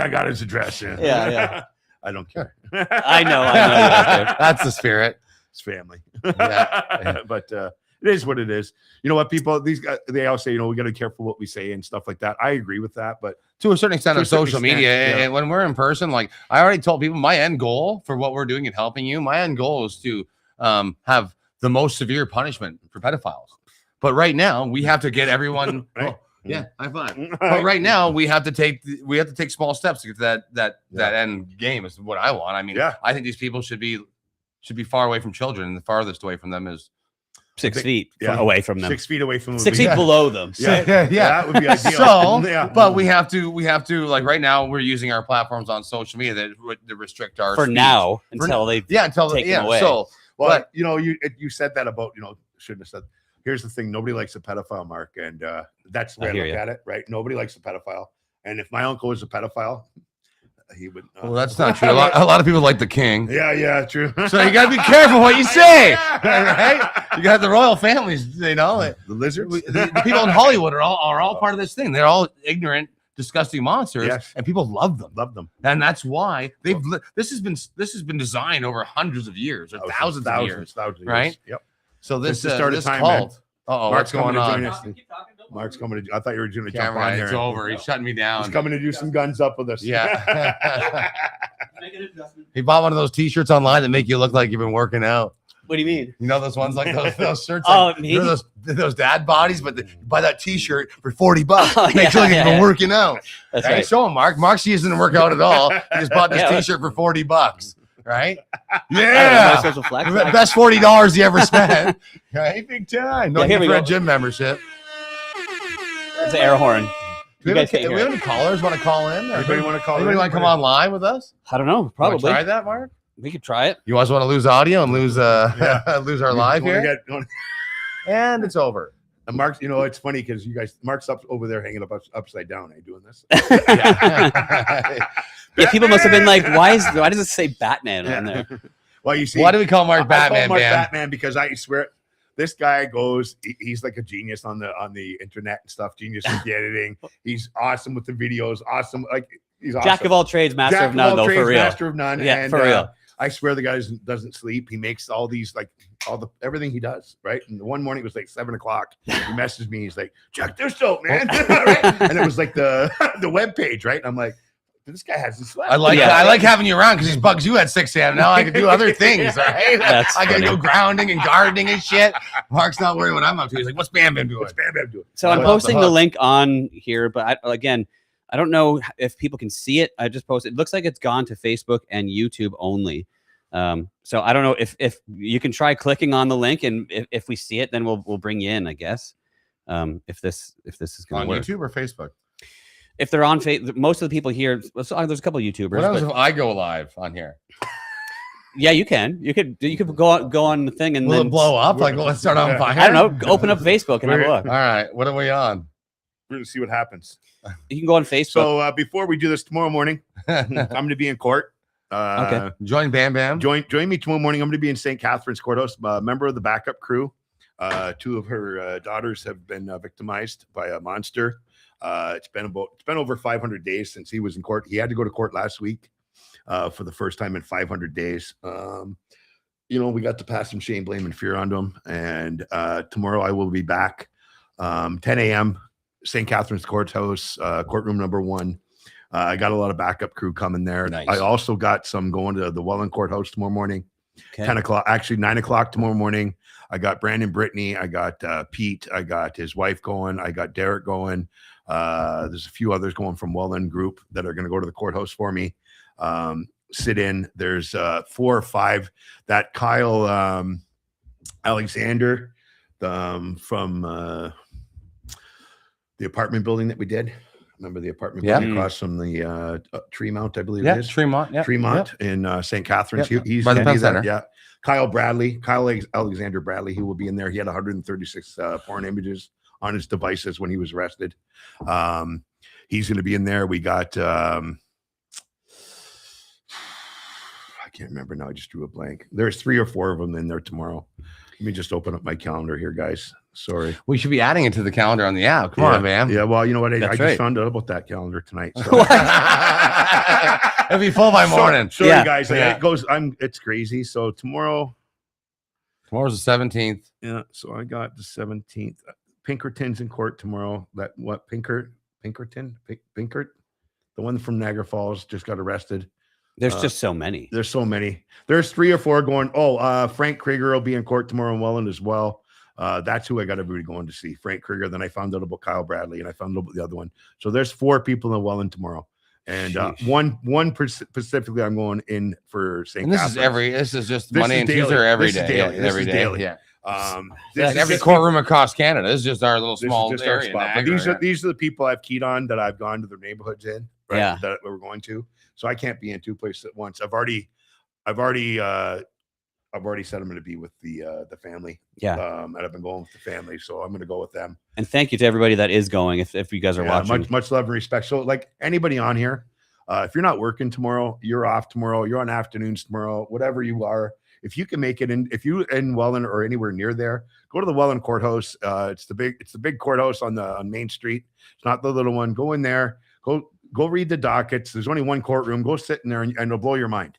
I got his address. Yeah, Yeah. I don't care. I know. Yeah. that's the spirit. It's family. Yeah. But it is what it is. You know what, people, these guys, they all say, we got to be careful what we say and stuff like that. I agree with that, but To a certain extent To on a certain social extent, media, yeah. and when we're in person, like I already told people, my end goal for what we're doing and helping you, my end goal is to have the most severe punishment for pedophiles. But right now, we have to get everyone. Right. Yeah, high five. But right now, we have to take small steps to get to that end game. Is what I want. I mean, Yeah. I think these people should be far away from children, and the farthest away from them is 6 feet Yeah. away from them. 6 feet away from 6 them. feet below them. Yeah, Yeah. that would be ideal. So, yeah. but we have to like right now we're using our platforms on social media that restrict our For speech. now, until they until take them away. So, Well, but you said that about, shouldn't have said. Here's the thing: nobody likes a pedophile, Mark, and that's the way I hear look you. at it. Right? Nobody likes a pedophile. And if my uncle was a pedophile, he would. Well, that's not true. A lot of people like the king. Yeah, true. So you got to be careful what you say, right? You got the royal families, you know. The lizards. The people in Hollywood are all part of this thing. They're all ignorant, disgusting monsters, Yes. and people love them. Love them. And that's why this has been designed over hundreds of years or thousands of years, right? Yep. So this Since the start of this time, cult. Oh, what's Mark's going coming to on? join us. Mark's coming to. I thought you were going to jump Camera, on there. it's over. He's shutting me down. He's coming to do some guns up with us. Yeah. He bought one of those T-shirts online that make you look like you've been working out. What do you mean? You know those ones like those shirts? Oh, like, me? you know those dad bodies, but you buy that T-shirt for $40. Oh, Make you look like you've been working out. That's Hey, right. show him, Mark. Mark, she doesn't work out at all. He just bought this T-shirt for $40. Right? Yeah. Social flex. Best $40 he ever spent. Right? Big time. No Yeah, here need we for a go. gym membership. It's an air horn. Do we have any callers want to call in? Anybody want to call? Anybody want to come on live with us? I don't know. Probably. Try that, Mark. We could try it. You guys want to lose audio and lose lose our live You wanna here? And it's over. And Mark's, it's funny because you guys, Mark's up over there hanging upside down. Are you doing this? Yeah, people must have been like, why does it say Batman on there? Well, you see, Why do we call Mark I Batman, call Mark man? Batman because I swear this guy he's like a genius on the internet and stuff. Genius with the editing. He's awesome with the videos. Awesome, like he's awesome. Jack of all trades, master of none, though, for real. Master of none. Yeah, and, for real. I swear the guy doesn't sleep. He makes all these everything he does, right? And one morning it was like 7:00. He messaged me. He's like, "Check this out, man!" Right? And it was like the web page, right? And I'm like, this guy hasn't slept. I like having you around because he bugs you at 6 a.m. Now I can do other things, right? That's I can funny. go grounding and gardening and shit. Mark's not worried what I'm up to. He's like, "What's Bam Bam doing?" What's Bam Bam doing? So I'm posting the link on here, but I don't know if people can see it. I just posted. It looks like it's gone to Facebook and YouTube only. So I don't know if you can try clicking on the link, and if we see it, then we'll bring you in, I guess. If this is going On to work. YouTube or Facebook? If they're on Facebook, most of the people here. There's a couple of YouTubers. What happens but- if I go live on here? Yeah, you can. You could go on the thing and Will then it blow up? Like, will it start on fire? I don't know. Open up Facebook and have a look. All right, what are we on? We're gonna see what happens. You can go on Facebook. So before we do this tomorrow morning, I'm going to be in court. Okay. Join Bam Bam. Join me tomorrow morning. I'm going to be in St. Catharines Courthouse. Member of the backup crew. 2 of her daughters have been victimized by a monster. It's been over 500 days since he was in court. He had to go to court last week for the first time in 500 days. We got to pass some shame, blame, and fear onto him. And tomorrow I will be back 10 a.m. St. Catharines Courthouse, courtroom number 1. I got a lot of backup crew coming there. Nice. I also got some going to the Welland Courthouse tomorrow morning. Okay. 10 o'clock, actually 9 o'clock tomorrow morning. I got Brandon Brittany. I got Pete. I got his wife going. I got Derek going. There's a few others going from Welland Group that are going to go to the courthouse for me. Sit in. There's 4 or 5 that Kyle Alexander from the apartment building that we did. Remember the apartment building across from the Tremont, I believe it is. Tremont. Yeah. Tremont in St. Catharines. Yep. He's By the gonna be Penn there. Center. Yeah. Kyle Alexander Bradley, he will be in there. He had 136 porn images on his devices when he was arrested. He's going to be in there. We got, I can't remember now. I just drew a blank. There's 3 or 4 of them in there tomorrow. Let me just open up my calendar here, guys. Sorry. We should be adding it to the calendar on the app. Come on, man. Yeah, well, you know what? I That's just right. found out about that calendar tonight. So. It'll be full by morning. Sorry, Yeah. guys. Yeah. It's crazy. So tomorrow's Tomorrow's the 17th. Yeah, so I got the 17th. Pinkerton's in court tomorrow. Pinkert? The one from Niagara Falls just got arrested. There's just so many. There's so many. There's 3 or 4 going. Frank Krieger will be in court tomorrow in Welland as well. That's who I got everybody going to see. Frank Krieger. Then I found out about Kyle Bradley, and I found out about the other one. So there's 4 people in Welland tomorrow. And one specifically, I'm going in for St. And this Catharines. this is just This Monday is and daily. Tuesday or every This is day. daily. Yeah, This every is day. daily. Yeah. This is every just courtroom across Canada. This is just our little This small is just our area. spot. But Niagara, these are the people I've keyed on that I've gone to their neighborhoods in. Right, Yeah. that we're going to. So I can't be in 2 places at once. I've already I've already said I'm going to be with the family. Yeah. And I've been going with the family, so I'm going to go with them. And thank you to everybody that is going. If you guys are watching, much love and respect. So, like anybody on here, if you're not working tomorrow, you're off tomorrow, you're on afternoons tomorrow, whatever you are. If you can make it in, if you in Welland or anywhere near there, go to the Welland courthouse. It's the big courthouse on Main Street. It's not the little one. Go in there. Go read the dockets. There's only one courtroom. Go sit in there and it'll blow your mind.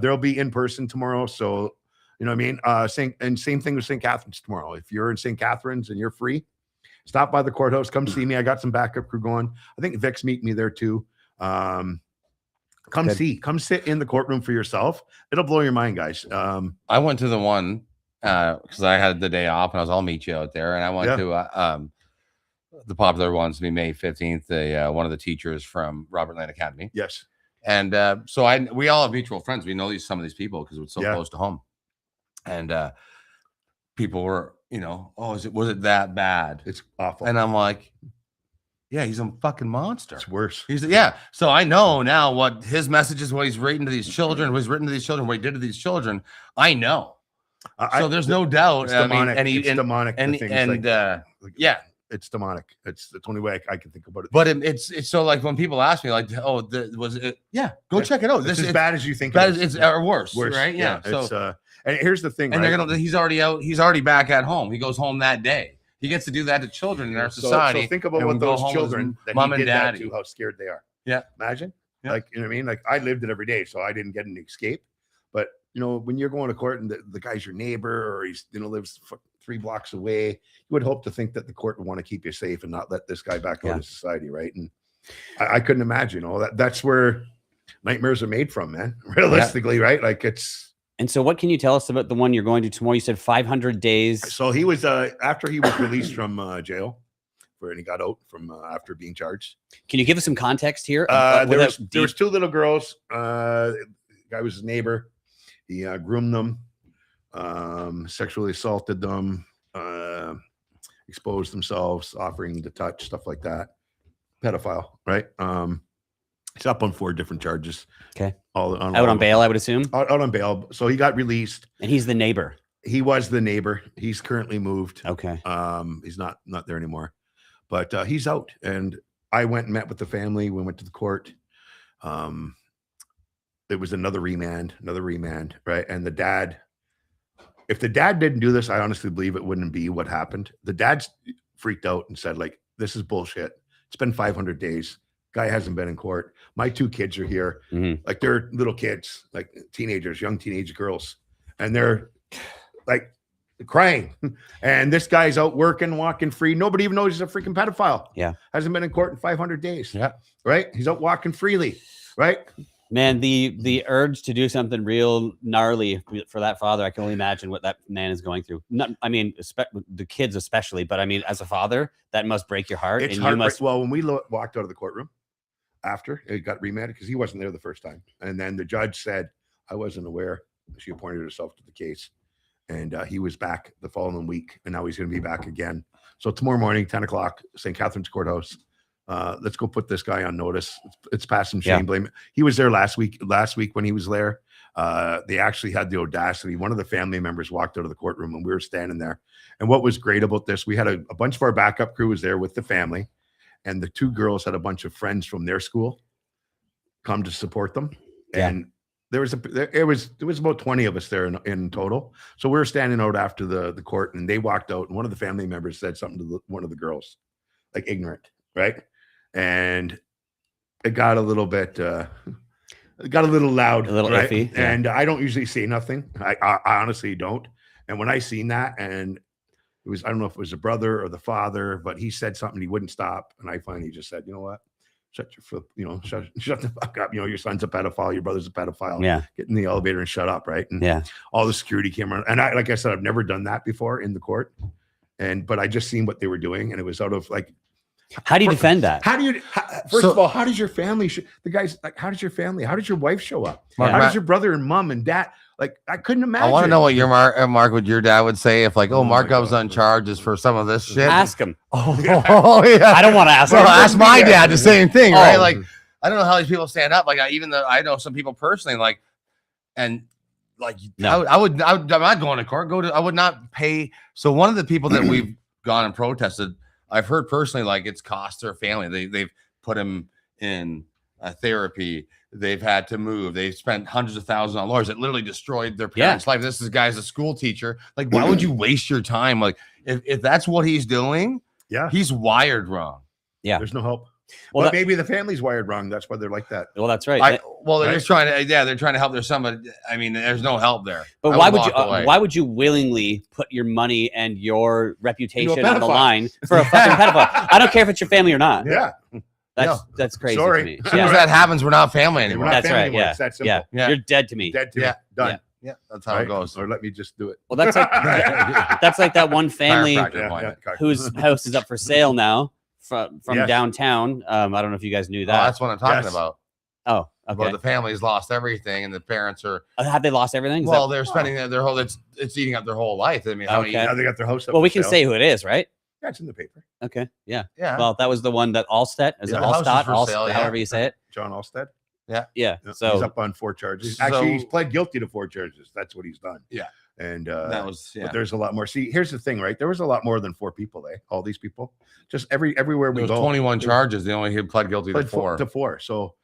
There'll be in person tomorrow. So, you know what I mean? Same thing with St. Catharines tomorrow. If you're in St. Catharines and you're free, stop by the courthouse. Come see me. I got some backup crew going. I think Vic's meet me there too. Come sit in the courtroom for yourself. It'll blow your mind, guys. I went to the one because I had the day off and I was, I'll meet you out there. And I went to the popular ones to be May 15th. One of the teachers from Robert Land Academy. Yes. And so we all have mutual friends. We know some of these people because it's so close to home. And people were, was it that bad? It's awful. And I'm like, yeah, he's a fucking monster. It's worse. So I know now what his message is, what he's written to these children, what he did to these children. I know. So there's no doubt. It's demonic. It's demonic. It's demonic. It's the only way I can think about it. But it's so like when people ask me like, oh, was it? Yeah, go check it out. It's as bad as you think. It's or worse, right? Yeah. So and here's the thing. And right? he's already out. He's already back at home. He goes home that day. He gets to do that to children in our society. So think about what those children that mom he and did daddy that to, how scared they are. Yeah. Imagine. Yeah. Like, you know what I mean? Like I lived it every day, so I didn't get an escape. But when you're going to court and the guy's your neighbor or he's lives 3 blocks away, you would hope to think that the court would want to keep you safe and not let this guy back out of society, right? And I couldn't imagine that's where nightmares are made from, man. Realistically, right? Like it's. And so what can you tell us about the one you're going to tomorrow? You said 500 days. So he was after he was released from jail, and he got out from after being charged. Can you give us some context here? There was 2 little girls. The guy was his neighbor. He groomed them, sexually assaulted them, exposed themselves, offering to touch, stuff like that. Pedophile, right? He's up on 4 different charges. Okay. Out on bail, I would assume. Out on bail. So he got released. And he's the neighbor. He was the neighbor. He's currently moved. Okay. He's not there anymore. But he's out. And I went and met with the family. We went to the court. It was another remand, right? And the dad, if the dad didn't do this, I honestly believe it wouldn't be what happened. The dad's freaked out and said, like, this is bullshit. It's been 500 days. Guy hasn't been in court. My 2 kids are here. Mm-hmm. Like they're little kids, like teenagers, young teenage girls. And they're like crying. And this guy's out working, walking free. Nobody even knows he's a freaking pedophile. Yeah. Hasn't been in court in 500 days. Yeah. Right. He's out walking freely. Right. Man, the urge to do something real gnarly for that father, I can only imagine what that man is going through. The kids especially, but I mean, as a father, that must break your heart. It's hard. Well, when we walked out of the courtroom after it got remanded, because he wasn't there the first time, and then the judge said, I wasn't aware. She appointed herself to the case, and he was back the following week, and now he's going to be back again. So tomorrow morning, 10 o'clock, St. Catharines Courthouse. Let's go put this guy on notice. It's past some shame, blame. He was there last week when he was there. They actually had the audacity. One of the family members walked out of the courtroom and we were standing there. And what was great about this, we had a bunch of our backup crew was there with the family, and the 2 girls had a bunch of friends from their school come to support them. Yeah. And there was about 20 of us there in total. So we were standing out after the court, and they walked out, and one of the family members said something to one of the girls, like ignorant, right? And it got a little bit, it got a little loud, a little iffy. Yeah. And I don't usually say nothing. I honestly don't. And when I seen that, and it was, I don't know if it was the brother or the father, but he said something, he wouldn't stop. And I finally just said, you know what? Shut the fuck up. Your son's a pedophile. Your brother's a pedophile. Yeah. Get in the elevator and shut up. Right. And all the security camera. And like I said, I've never done that before in the court. But I just seen what they were doing. And it was out of like, how do you defend that? How do you, first of all, how does your family, the guy's like, how does your family, how does your wife show up? How does your brother and mom and dad, like, I couldn't imagine. I want to know what your Mark, what your dad would say if like, Mark goes on charges for some of this shit. Ask him. Yeah. I don't want to ask him. Well, ask my dad the same thing, right? Like, I don't know how these people stand up. Like, I know some people personally, like, and like No. I'm not going to court. I would not pay. So one of the people that we've gone and protested, I've heard personally, like it's cost their family. They've put him in therapy. They've had to move. They've spent hundreds of thousands on lawyers. It literally destroyed their parents' life. This guy's a school teacher. Like, why would you waste your time? Like, if that's what he's doing, he's wired wrong. Yeah, there's no help. Well, But maybe the family's wired wrong. That's why they're like that. Well, that's right. They're just trying to, they're trying to help their son. But I mean, there's no help there. But I why would you willingly put your money and your reputation on the pedophile. line for a fucking pedophile? I don't care if it's your family or not. Yeah. That's crazy Sorry. to me. As soon as that happens, we're not family anymore. We're not That's family right. anymore. Yeah. It's that simple. Yeah. You're dead to me. Dead to me. Done. Yeah. That's how it goes. Or let me just do it. Well, that's like that's like that one family Chiropractor whose house is up for sale now from Yes. downtown. I don't know if you guys knew that. That's what I'm talking about. Oh, okay. About the family's lost everything, and the parents are. Have they lost everything? Is Well, that- they're spending their whole. It's eating up their whole life. I mean, how many? Okay. Now they got their house up Well, for we can sale. say who it is, right? Yeah, it's in the paper. Okay. Yeah. Yeah. Well, that was the one that Allsted. Is Yeah, it the house is Allstott? for sale, However you say it. John Alstead. Yeah. Yeah. He's So up on 4 charges. Actually, he's pled guilty to 4 charges. That's what he's done. Yeah. And that was. Yeah. but there's a lot more. See, here's the thing, right? There was a lot more than 4 people, all these people. Just everywhere we There was go. 21 there's- charges. They only pled guilty to pled 4. To 4. So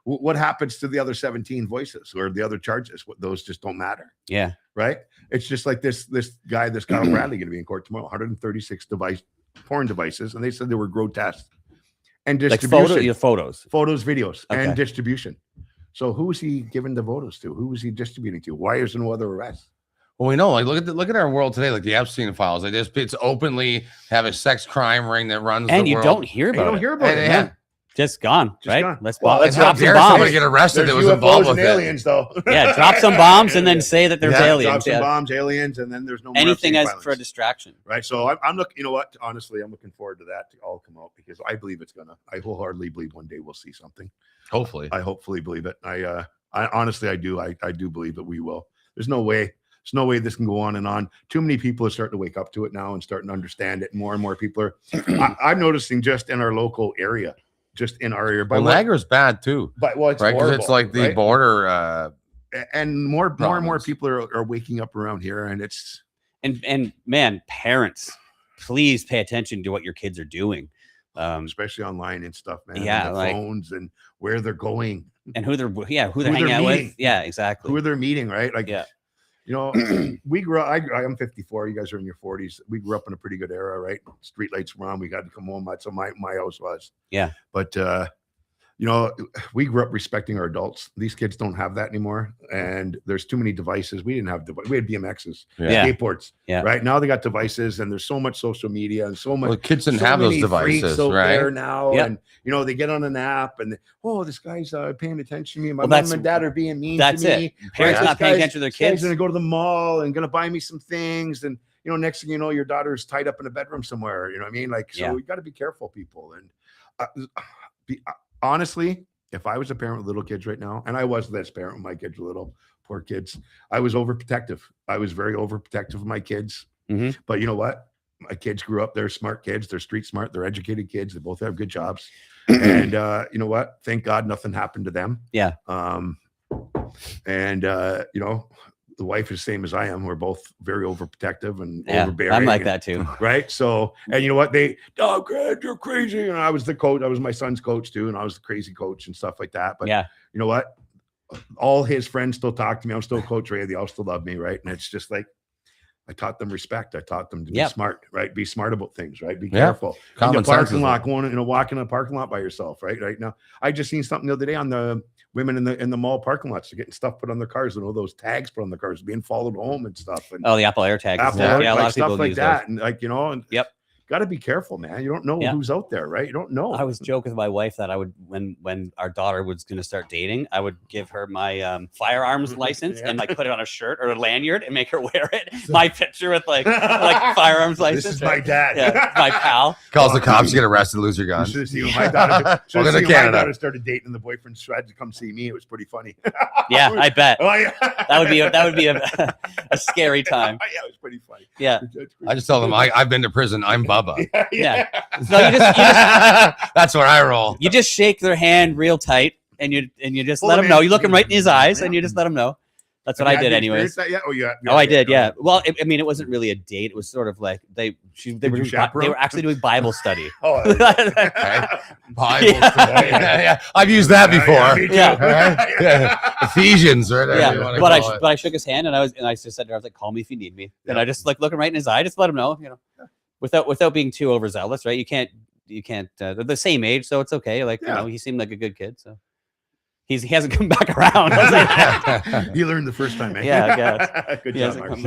what happens to the other 17 voices or the other charges? Those just don't matter. yeah. Right? It's just like this guy, this Kyle Bradley, going to be in court tomorrow. 136 porn devices, and they said they were grotesque. And Like distribution, photos. videos, Okay. and distribution. So who is he giving the photos to? Who is he distributing to? Why is there no other arrests? Well, we know. Like, look at our world today. Like the Epstein files. It's openly have a sex crime ring that runs. And the you world. don't hear You about don't it. hear about And- it. yeah. man. Just gone, Just right? gone. Let's Well, let's How drop some dare somebody bombs. get arrested that There's was involved UFOs and with it? aliens, though. Yeah, drop some bombs and then say that there's Yeah, aliens. Drop some Yeah. bombs, aliens, and then there's no more Anything Epstein as filings. for a distraction. Right. So I'm looking, you know what? Honestly, I'm looking forward to that to all come out because I believe it's gonna. I wholeheartedly believe one day we'll see something. Hopefully. I hopefully believe it. I honestly, I do. I do believe that we will. There's no way. There's no way this can go on and on. Too many people are starting to wake up to it now and starting to understand it. More and more people are. I'm noticing just in our local area, just in our area. Well, Niagara's bad too. But well, it's right because it's horrible, like the right? border. And more and more problems. people are waking up around here, and it's And man, parents, please pay attention to what your kids are doing. especially online and stuff, man. Yeah, and the like- phones and where they're going, And who they're who they're Who they're hanging out meeting. with. Yeah, exactly. who they're meeting, right? Like, Yeah. you know, we grew up. I'm 54. You guys are in your 40s. We grew up in a pretty good era, right? Street lights were on. We got to come home. That's what my house was. Yeah. But you know, we grew up respecting our adults. These kids don't have that anymore. And there's too many devices. We didn't have we had BMXs, Yeah. skateboards. Yeah. Right now they got devices, and there's so much social media and so much. Well, kids didn't so have those many freaks devices, out right? there now, Yeah. and you know they get on an app, and this guy's paying attention to me. My Well, mom that's- and dad are being mean That's to me. it. Parents Right? not This paying guy's- attention to their this guy's kids. gonna go to the mall and gonna buy me some things, and you know, next thing you know, your daughter's tied up in a bedroom somewhere. You know what I mean? Like, so Yeah. we got to be careful, people. And honestly, if I was a parent with little kids right now, and I was this parent when my kids were little, poor kids, I was overprotective. I was very overprotective of my kids. Mhm. But you know what? My kids grew up. They're smart kids. They're street smart. They're educated kids. They both have good jobs. And you know what? Thank God nothing happened to them. Yeah. And you know, the wife is the same as I am. We're both very overprotective and Yeah. overbearing. I'm like and- that too. Right. So, and you know what? Greg, you're crazy. And I was the coach. I was my son's coach too. And I was the crazy coach and stuff like that. But Yeah. you know what? All his friends still talk to me. I'm still Coach Ray. They all still love me. Right. And it's just like, I taught them respect. I taught them to be Yep. smart, right? Be smart about things, right? Be Yeah. careful. In Common the sense parking is lot, walking in a parking lot by yourself, right? Right now, I just seen something the other day on the women in the mall parking lots. They're getting stuff put on their cars, and all those tags put on the cars, being followed home and stuff. And Oh, the Apple AirTag. Apple, Yeah, like a lot of stuff people like use that, those. and like you know, and Yep. got to be careful, man. You don't know Yeah. who's out there, right? You don't know. I was joking with my wife that I would, when our daughter was going to start dating, I would give her my firearms license Yeah. and like put it on a shirt or a lanyard and make her wear it. My picture with like firearms license. This is my right? dad. Yeah, my pal. Calls the cops, you get arrested, lose your gun. You should have seen when my daughter, Welcome to my Canada. daughter started dating, and the boyfriend tried to come see me. It was pretty funny. Yeah, I bet. Oh yeah, That would be a scary time. Yeah, it was pretty funny. Yeah. I just tell them I've been to prison. I'm Bubba. Yeah. No, you just That's where I roll. you just shake their hand real tight and you just Pull let them them know. in. You look him right in his eyes and you just let him know. That's what I did anyways. That yet? Oh, yeah. Oh, I did. Yeah. Well, I mean, it wasn't really a date. It was sort of like they were actually doing Bible study. Oh, Bible. Yeah. I've used that before. Yeah. Ephesians, right? Yeah. But I shook his hand and I just said to her, I was like, call me if you need me. And I just like look him right in his eye, just let him know, without being too overzealous, right? You can't. They're the same age, so it's okay. Like he seemed like a good kid, so. He hasn't come back around. You learned the first time, man. Yeah, I guess. Good job, Mark.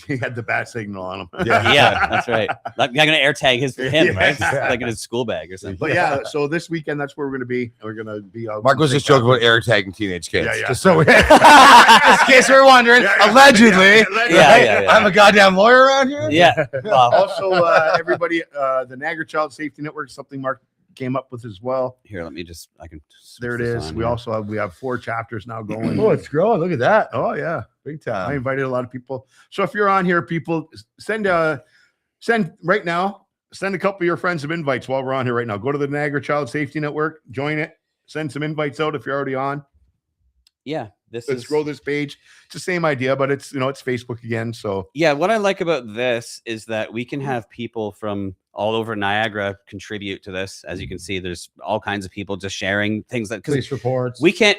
He had the bat signal on him. Yeah, that's right. I'm gonna air tag him, right? Like in his school bag or something. But yeah, so this weekend that's where we're gonna be. We're gonna be out. Mark was just joking about air tagging teenage kids. Yeah. Just so just in case we're wondering, allegedly. Yeah. I'm a goddamn lawyer around here. Yeah. Also, everybody, the Niagara Child Safety Network, something Mark came up with as well. Here, let me just. I can. There it is. We also have 4 chapters now going. Oh, it's growing. Look at that. Oh yeah, big time. I invited a lot of people. So if you're on here, people send right now. Send a couple of your friends some invites while we're on here right now. Go to the Niagara Child Safety Network, join it. Send some invites out if you're already on. Yeah, let's grow this page. It's the same idea, but it's it's Facebook again. So yeah, what I like about this is that we can have people from all over Niagara contribute to this. As you can see, there's all kinds of people just sharing things that police reports. We can't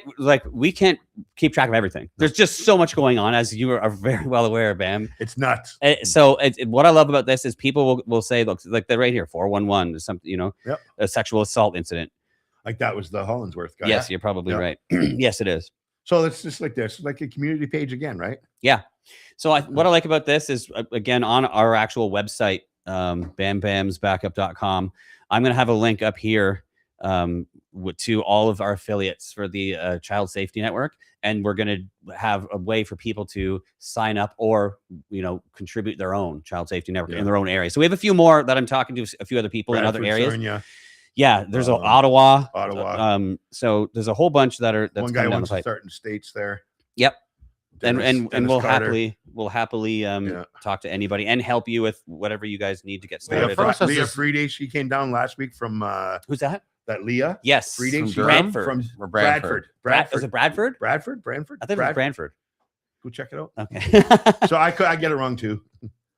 keep track of everything. There's just so much going on, as you are very well aware, Bam. It's nuts. So what I love about this is people will say, look, like they're right here, 411 is something, a sexual assault incident. Like that was the Hollinsworth guy. Yes, you're probably right. Yes, it is. So it's just like this, like a community page again, right? Yeah. So what I like about this is, again, on our actual website, bambamsbackup.com, I'm going to have a link up here to all of our affiliates for the Child Safety Network. And we're going to have a way for people to sign up or, contribute their own Child Safety Network in their own area. So we have a few more that I'm talking to a few other people in other areas. Yeah, there's Ottawa. So there's a whole bunch that's one guy wants to start in states there. Yep. And we'll happily talk to anybody and help you with whatever you guys need to get started. Leah Friday, she came down last week from who's that? That Leah? Yes, Friday, from Bradford. From Bradford. Is it Bradford? Brantford? I think it was Brantford. Go check it out. Okay. So I get it wrong too.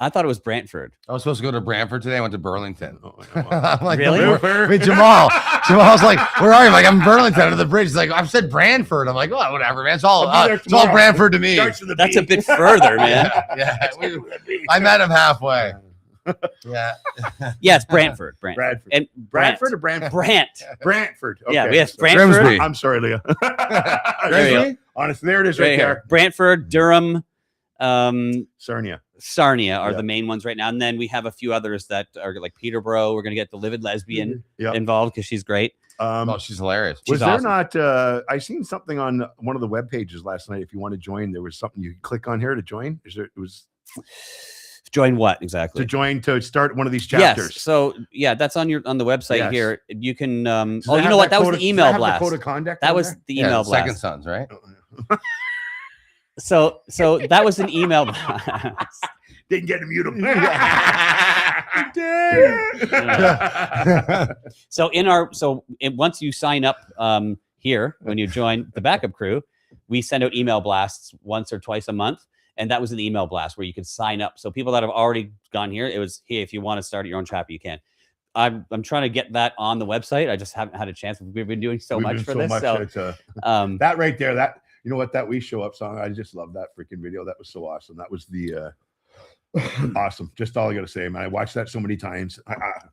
I thought it was Brantford. I was supposed to go to Brantford today. I went to Burlington. I'm like, really? Wait, Jamal's like, where are you? I'm like, I'm in Burlington under the bridge. He's like, I've said Brantford. I'm like, oh, whatever, man. It's all Brantford to me. That's a bit further, man. Yeah. I met him halfway. Yeah. Yeah, it's Brantford. Bradford. And Bradford or Brantford? Brantford. Okay. Yeah, we have Brantford. Grimsby. I'm sorry, Leah. Honestly, there it is right there. Brantford, Durham, Sarnia are the main ones right now. And then we have a few others that are like Peterborough. We're going to get the Livid Lesbian involved because she's great. She's hilarious. Was there not, I seen something on one of the web pages last night. If you want to join, there was something you could click on here to join. Join what exactly? To start one of these chapters. Yes. So that's on the website here. You can, you know what? That was the email blast. That was the email blast. Second Sons, right? So that was an email blast. Didn't get to mute him. So once you sign up here, when you join the backup crew, we send out email blasts once or twice a month. And that was an email blast where you could sign up. So people that have already gone here, it was, hey, if you want to start your own chapter, you can. I'm trying to get that on the website. I just haven't had a chance. We've been doing so much for this. That right there, you know what, that We Show Up song, I just love that freaking video. That was so awesome. That was the awesome. Just all I gotta say, man. I watched that so many times.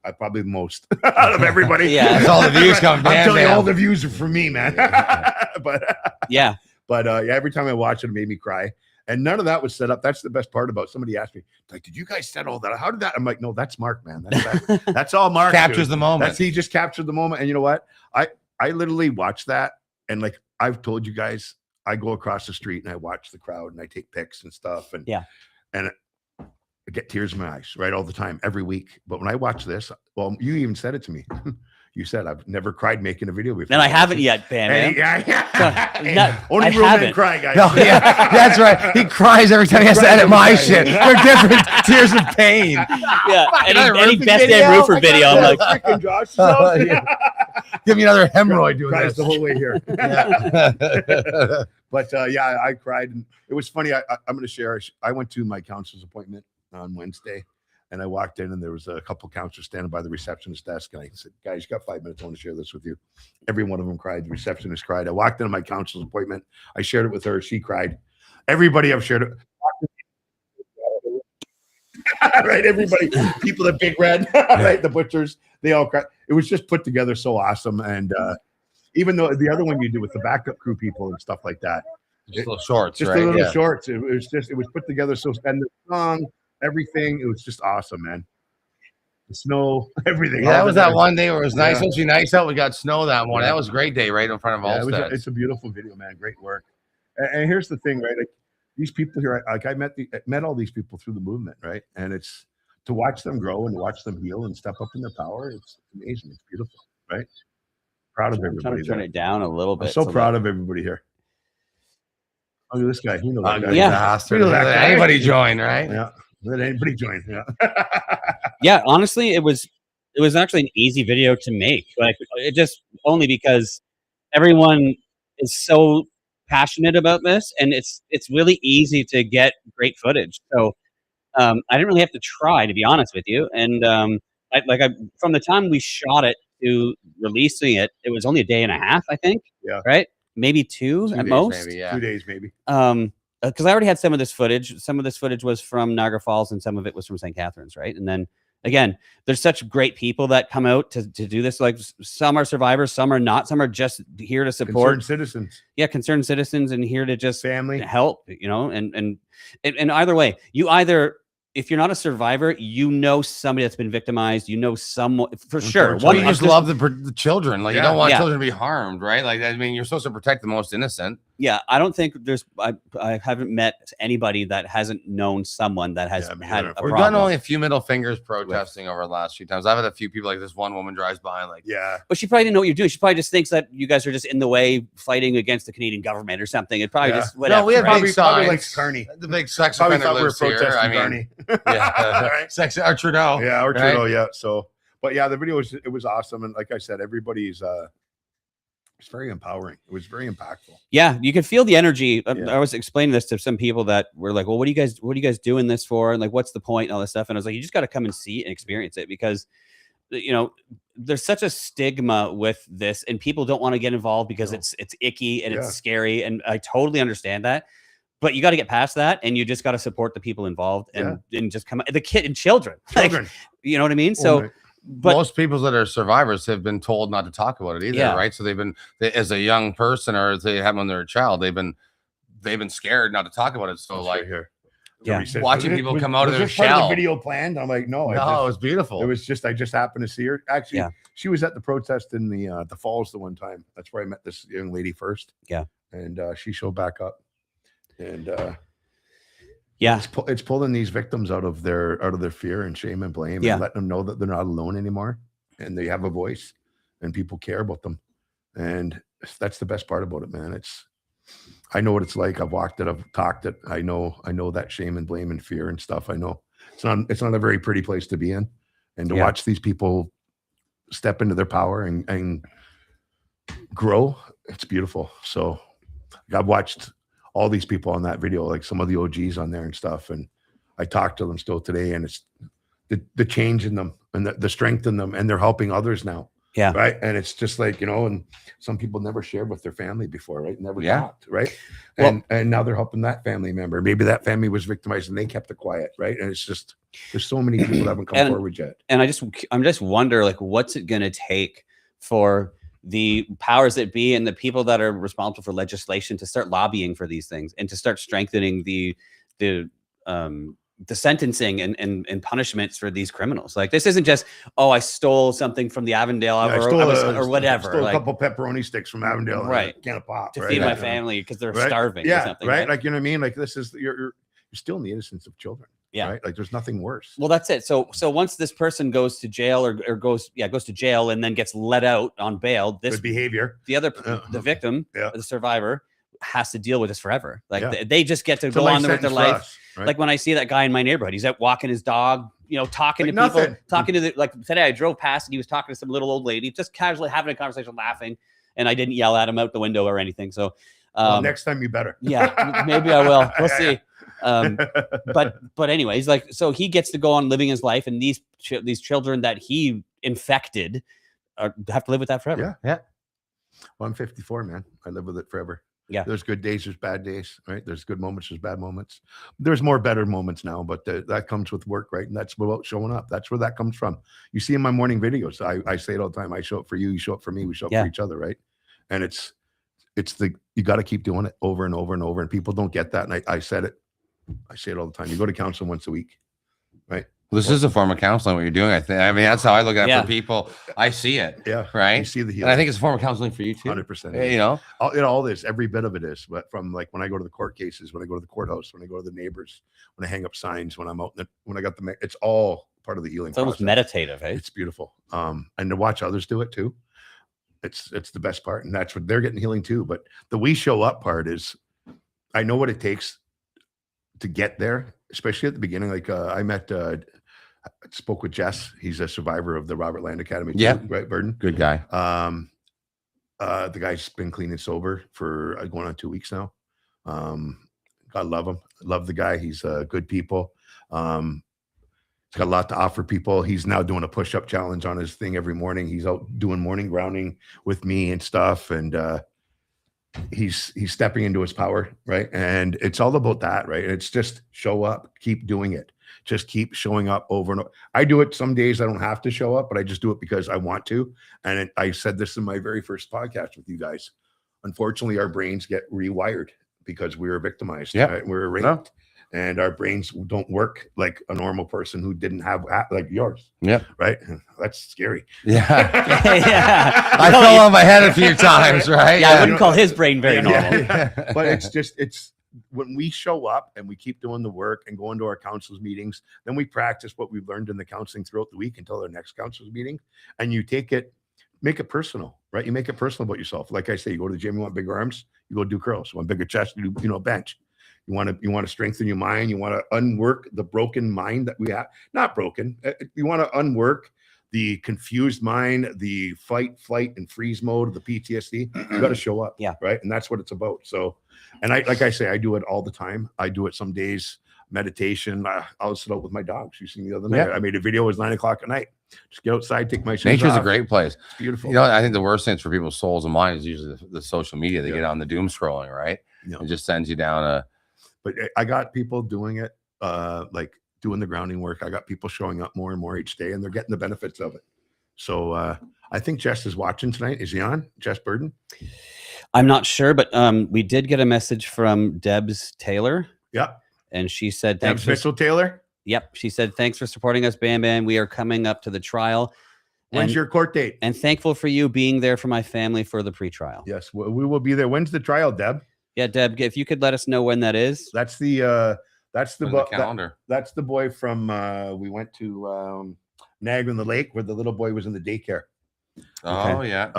I probably the most out of everybody. Yeah, that's all the views come. I'm telling you, all the views are for me, man. But every time I watch it, it made me cry. And none of that was set up. That's the best part about. Somebody asked me, like, "Did you guys set all that? How did that?" I'm like, "No, that's Mark, man. That's all Mark captures the moment. He just captured the moment." And you know what? I literally watched that, and like I've told you guys, I go across the street and I watch the crowd and I take pics and stuff, and I get tears in my eyes, right, all the time, every week. But when I watch this, well, you even said it to me. You said I've never cried making a video before. And I haven't yet, Bam. Only real men cry, guys. No, that's right. He cries every time he has to edit my shit. They're different tears of pain. Yeah, any Best Damn Roofer video, I'm like, freaking Josh. Give me another hemorrhoid doing this this the whole way here. But yeah, I cried, and it was funny. I'm going to share. I went to my counselor's appointment on Wednesday, and I walked in, and there was a couple counselors standing by the receptionist desk, and I said, "Guys, you got 5 minutes? I want to share this with you." Every one of them cried. The receptionist cried. I walked into my counselor's appointment. I shared it with her. She cried. Everybody I've shared it. Right, everybody, people at Big Red, right, the butchers, they all cried. It was just put together so awesome, and even though the other one you do with the backup crew people and stuff like that, just little shorts, just right? the little shorts. It was put together so, and the song, everything, it was just awesome, man. The snow, everything. Yeah, that was that one day where it was nice. Yeah. Supposed to be nice out. We got snow that morning. Yeah. That was a great day, right in front of Allsted. It's a beautiful video, man. Great work. And here's the thing, right? Like these people here, like I met all these people through the movement, right? And it's to watch them grow and to watch them heal and step up in their power. It's amazing. It's beautiful, right? Proud of everybody. I'm trying to turn it down a little bit. I'm so proud of everybody here. Look at this guy. You know that guy. Yeah. You know that guy. Anybody join, right? Yeah. Let anybody join. Yeah. Yeah, honestly, it was actually an easy video to make. Like it just only because everyone is so passionate about this, and it's really easy to get great footage. So I didn't really have to try, to be honest with you. And from the time we shot it to releasing it, it was only a day and a half, I think. Yeah. Right? Maybe two at days, most. maybe, yeah. 2 days, maybe. Because I already had some of this footage. Some of this footage was from Niagara Falls, and some of it was from St. Catharines, right? And then again, there's such great people that come out to do this. Like some are survivors, some are not. Some are just here to support Concerned citizens. Yeah, concerned citizens, and here to just family help. You know, and either way, you either. If you're not a survivor, you know somebody that's been victimized. You know someone for sure. You just love the children. Like you don't want Yeah. children to be harmed, right? Like I mean, you're supposed to protect the most innocent. Yeah, I don't think I haven't met anybody that hasn't known someone that has had a We've problem. gotten only a few middle fingers protesting over the last few times. I've had a few people like this one woman drives by and like, yeah. But she probably didn't know what you're doing. She probably just thinks that you guys are just in the way fighting against the Canadian government or something. It probably just whatever. No, we have right? big Probably signs. like Carney. The big sex Probably offender thought we were lives here. protesting I mean, Carney. yeah, Right? sex or Trudeau. Yeah, or right? Trudeau. Yeah. So, but yeah, the video was awesome, and like I said, everybody's it's very empowering. It was very impactful. Yeah, you could feel the energy. Yeah. I was explaining this to some people that were like, "Well, what are you guys doing this for?" And like, "What's the point?" And all this stuff. And I was like, "You just got to come and see and experience it because, you know, there's such a stigma with this, and people don't want to get involved because it's icky and it's scary. And I totally understand that." But you got to get past that, and you just got to support the people involved and just come the kid and children. Like, you know what I mean? So, but most people that are survivors have been told not to talk about it either, right? So as a young person, or as they have when they're a child, they've been scared not to talk about it. So like, watching people come out of their shell. The video planned. I'm like, no, it was beautiful. It was just I just happened to see her. Actually, she was at the protest in the falls the one time. That's where I met this young lady first. Yeah, and she showed back up. And it's pulling these victims out of their fear and shame and blame, and letting them know that they're not alone anymore, and they have a voice, and people care about them, and that's the best part about it, man. I know what it's like. I've walked it, I've talked it. I know that shame and blame and fear and stuff. I know it's not a very pretty place to be in, and to watch these people step into their power and grow, it's beautiful. So I've watched all these people on that video, like some of the OGs on there and stuff. And I talk to them still today, and it's the change in them and the strength in them, and they're helping others now. Yeah. Right. And it's just like, you know, and some people never shared with their family before, right? Never talked, right? And now they're helping that family member. Maybe that family was victimized and they kept it quiet, right? And it's just, there's so many people that haven't come forward yet. And I'm just wonder, like, what's it going to take for the powers that be and the people that are responsible for legislation to start lobbying for these things and to start strengthening the sentencing and punishments for these criminals. Like, this isn't just, oh, I stole something from the Avondale or whatever. I stole like, a couple pepperoni sticks from Avondale, right? And a can of pop to feed my family because they're starving. Yeah, or something, right. Like, you know what I mean? Like, this is you're still in the innocence of children. Yeah. Right. Like, there's nothing worse. Well, that's it. So once this person goes to jail or goes to jail and then gets let out on bail, this good behavior, the victim, the survivor, has to deal with this forever. Like, they just get to It's a go on with their life. us, right? Like when I see that guy in my neighborhood, he's out walking his dog, you know, talking Like to people, nothing. talking to like today I drove past and he was talking to some little old lady, just casually having a conversation, laughing, and I didn't yell at him out the window or anything. So Well, next time you better. Yeah, maybe I will. We'll see. But anyways, like, so he gets to go on living his life, and these children that he infected have to live with that forever. Yeah. Well, I'm 54, man. I live with it forever. Yeah. There's good days, there's bad days, right? There's good moments, there's bad moments. There's more better moments now, but that comes with work, right? And that's about showing up. That's where that comes from. You see in my morning videos, I say it all the time. I show up for you, you show up for me, we show up for each other, right? And you got to keep doing it over and over and over. And people don't get that. And I say it all the time. You go to counseling once a week, right? Well, this is a form of counseling, what you're doing. I mean, that's how I look at it for people. I see it. Yeah. Right. You see the healing. And I think it's a form of counseling for you too. 100%. You know, all this, every bit of it is. But from like when I go to the court cases, when I go to the courthouse, when I go to the neighbors, when I hang up signs, when I'm out, when I got it's all part of the healing. It's almost meditative, eh? It's beautiful. And to watch others do it too. It's the best part. And that's what they're getting healing too. But the we show up part is, I know what it takes to get there, especially at the beginning. Like I spoke with Jess. He's a survivor of the Robert Land Academy. Yeah. Right, Burden. Good guy. The guy's been clean and sober for going on 2 weeks now. God love him. Love the guy. He's good people. He's got a lot to offer people. He's now doing a push-up challenge on his thing every morning. He's out doing morning grounding with me and stuff. And he's stepping into his power, right? And it's all about that, right? It's just show up, keep doing it. Just keep showing up over and over. I do it some days I don't have to show up, but I just do it because I want to. And I said this in my very first podcast with you guys. Unfortunately, our brains get rewired because we were victimized. Yeah. Right? We were raped. And our brains don't work like a normal person who didn't have like yours. Yeah. Right. That's scary. Yeah. Yeah. I fell on my head a few times, right? Yeah. I wouldn't call his brain very normal. Yeah. But it's when we show up and we keep doing the work and going to our counselors meetings, then we practice what we've learned in the counseling throughout the week until our next counselors meeting. And you make it personal, right? You make it personal about yourself. Like I say, you go to the gym, you want bigger arms, you go do curls. You want bigger chest, you do, bench. You want to strengthen your mind. You want to unwork the broken mind that we have. Not broken. You want to unwork the confused mind, the fight, flight, and freeze mode, the PTSD. You got to show up. Yeah. Right. And that's what it's about. So, and like I say, I do it all the time. I do it some days, meditation. I'll sit out with my dogs. You seen the other night. I made a video. It was 9 o'clock at night. Just get outside, take my shoes Nature's off. a great place. It's beautiful. You know, I think the worst things for people's souls and minds is usually the social media. They get on the doom scrolling, right? It just sends you down But I got people doing it, like doing the grounding work. I got people showing up more and more each day, and they're getting the benefits of it. So I think Jess is watching tonight. Is he on? Jess Burden? I'm not sure, but we did get a message from Debs Taylor. Yeah. And she said, Debs Mitchell Taylor? Yep. She said, thanks for supporting us, Bam Bam. We are coming up to the trial. When's your court date? And thankful for you being there for my family for the pre-trial. Yes, we will be there. When's the trial, Deb? Yeah, Deb, if you could let us know when that is. That's the calendar. That's the boy from we went to Niagara on the Lake where the little boy was in the daycare. Oh yeah.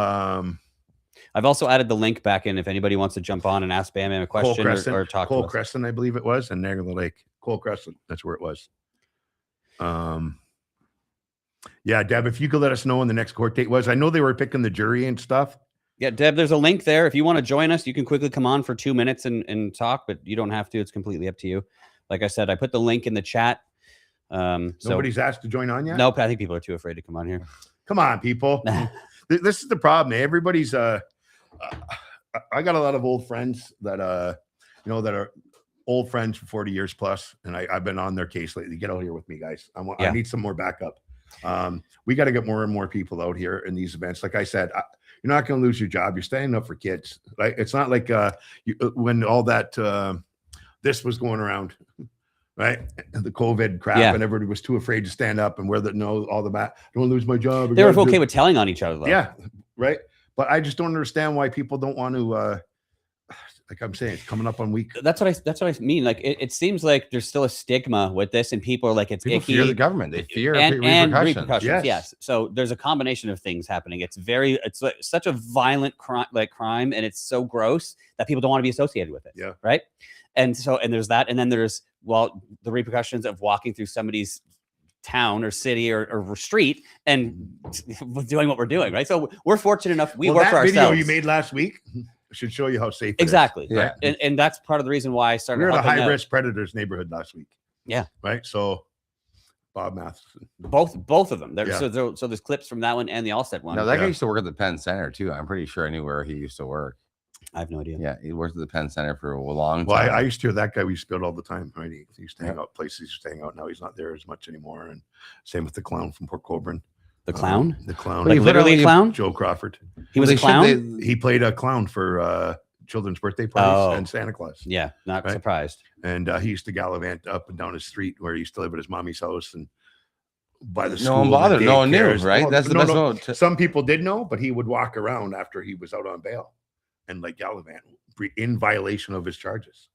I've also added the link back in if anybody wants to jump on and ask Bam Bam a question or talk Cole to us. Crescent, I believe it was, and Niagara on the Lake. Cole Crescent, that's where it was. Yeah, Deb, if you could let us know when the next court date was. I know they were picking the jury and stuff. Yeah, Deb, there's a link there. If you want to join us, you can quickly come on for 2 minutes and talk, but you don't have to. It's completely up to you. Like I said, I put the link in the chat. Nobody's asked to join on yet? Nope, I think people are too afraid to come on here. Come on, people. This is the problem. Everybody's I got a lot of old friends that that are old friends for 40 years plus, and I've been on their case lately. Get out here with me, guys. I need some more backup. We got to get more and more people out here in these events. Like I said, you're not going to lose your job. You're standing up for kids. Right? It's not like when all that this was going around, right? The COVID crap, and everybody was too afraid to stand up and wear all the back. Don't lose my job. They were okay with telling on each other, though. Yeah, right. But I just don't understand why people don't want to. Like I'm saying, it's coming up on week. That's what I mean. Like it seems like there's still a stigma with this, and people are like, it's people icky. Fear the government. They fear repercussions. Yes. Yes. So there's a combination of things happening. It's like such a violent crime, and it's so gross that people don't want to be associated with it. Yeah. Right. And there's that, and then there's the repercussions of walking through somebody's town or city or street and doing what we're doing. Right. So we're fortunate enough. We work for ourselves. That video you made last week. should show you how safe it is. Exactly. Yeah. And that's part of the reason why I started. We were the helping out. high-risk predators neighborhood last week. Yeah. Right. So, Bob Matheson. Both of them. There, Yeah. so there's clips from that one and the Allsted one. No, that guy used to work at the Penn Center too. I'm pretty sure I knew where he used to work. I have no idea. Yeah, he worked at the Penn Center for a long time. Well, I used to hear that guy we used to build all the time. Right. He used to hang out places. He used to hang out. Now he's not there as much anymore. And same with the clown from Port Colborne. The clown? The clown. Like literally a clown? Joe Crawford. He was a clown? He played a clown for children's birthday parties and Santa Claus. Yeah, not surprised. And he used to gallivant up and down his street where he used to live at his mommy's house and by the No school. one bothered. the No one knew, daycares. right? Well, That's the best mode to- Some people did know, but he would walk around after he was out on bail and like gallivant in violation of his charges,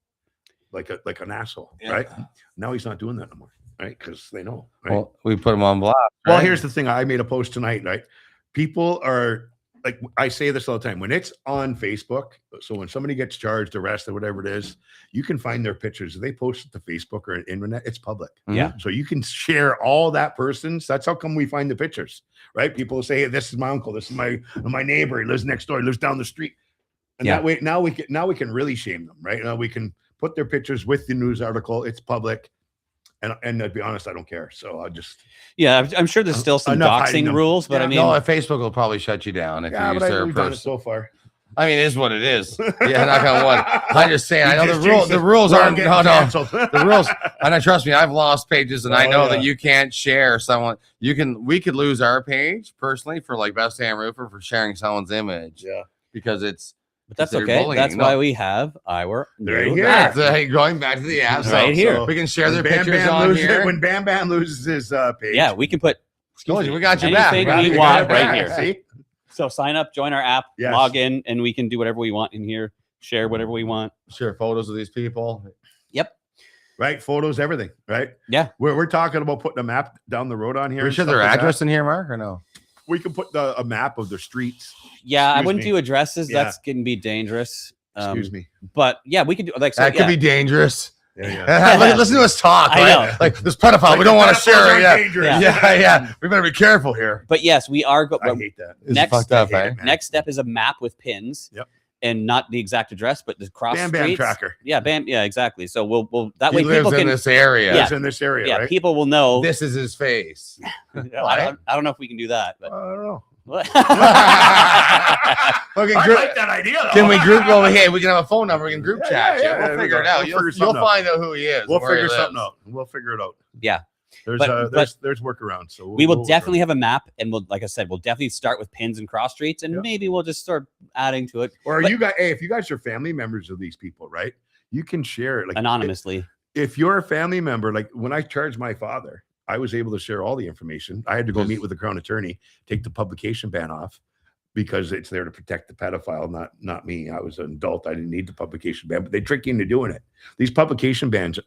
like an asshole, right? Now he's not doing that no more, right? Because they know, right? Well, we put him on blast. Well, right? here's the thing. I made a post tonight, right? People are like, I say this all the time. When it's on Facebook, so when somebody gets charged, arrested, whatever it is, you can find their pictures. If they post it to Facebook or internet, it's public. Yeah. So you can share all that person's. That's how come we find the pictures, right? People say, hey, this is my uncle. This is my neighbor. He lives next door. He lives down the street. And that way, now we can really shame them, right? Now we can put their pictures with the news article. It's public. And to be honest, I don't care. So I'll just. Yeah, I'm sure there's still some Enough hiding doxing them. rules, but Yeah. I mean, no, Facebook will probably shut you down if Yeah, you but use their we've done it person. so far. I mean, it is what it is. Yeah, knock on wood. I'm just saying. I know You just the rules. jinxed The it. rules We're aren't. getting No, canceled. the rules. And trust me, I've lost pages, and I Oh, know yeah. that you can't share someone. We could lose our page personally for like Best Damn Roofer for sharing someone's image. Yeah, because it's. but that's they're okay. bullying. That's No. why we have our Right new here. app. Going back to the app, Right here. we can share their When Bam pictures Bam on loses here. When Bam Bam loses his page. Yeah, we can put Told you, we got your back. anything we We want got your right back. here. See? So sign up, join our app, Yes. log in, and we can do whatever we want in here. Share whatever we want. Share photos of these people. Yep. Right, photos, everything. Right. Yeah. We're talking about putting a map down the road on here. We and share stuff their like that. address in here, Mark, or no? We can put a map of their streets. Yeah, I Excuse wouldn't me. do addresses. Yeah. That's can be dangerous. Excuse me. But yeah, we can do like so, That yeah. could be dangerous. Yeah. Listen to us talk. I Right? know. Like this pedophile, Like we don't the want to pedophiles share aren't it. Yeah. dangerous. Yeah. We better be careful here. But yes, we are. I hate that. This is Next, fucked up, I hate eh? it, man. next step is a map with pins. Yep. And not the exact address, but the cross Bam Bam streets. tracker. Yeah, Bam. Yeah, exactly. So we'll that He way lives people in can. this area. Yeah. It's in this area, Yeah, right? people will know. This is his face. Well, I don't know if we can do that, but I don't know. Okay, I group, like that idea. Though. can we group over here? We can have a phone number. We can group Yeah, chat. yeah, you. yeah, We'll there we figure it go. out. We'll You'll figure something out. find out who he is. We'll and where he figure something lives. out. We'll figure it out. yeah, There's But- there's workarounds. So we will we'll definitely have a map, and we'll, like I said, we'll definitely start with pins and cross streets, and Yep. maybe we'll just start adding to it. Or But- you guys, hey, if you guys are family members of these people, right? You can share it like anonymously. If you're a family member, like when I charged my father, I was able to share all the information. I had to go meet with the crown attorney, take the publication ban off because it's there to protect the pedophile, not me. I was an adult. I didn't need the publication ban, but they trick you into doing it. These publication bans,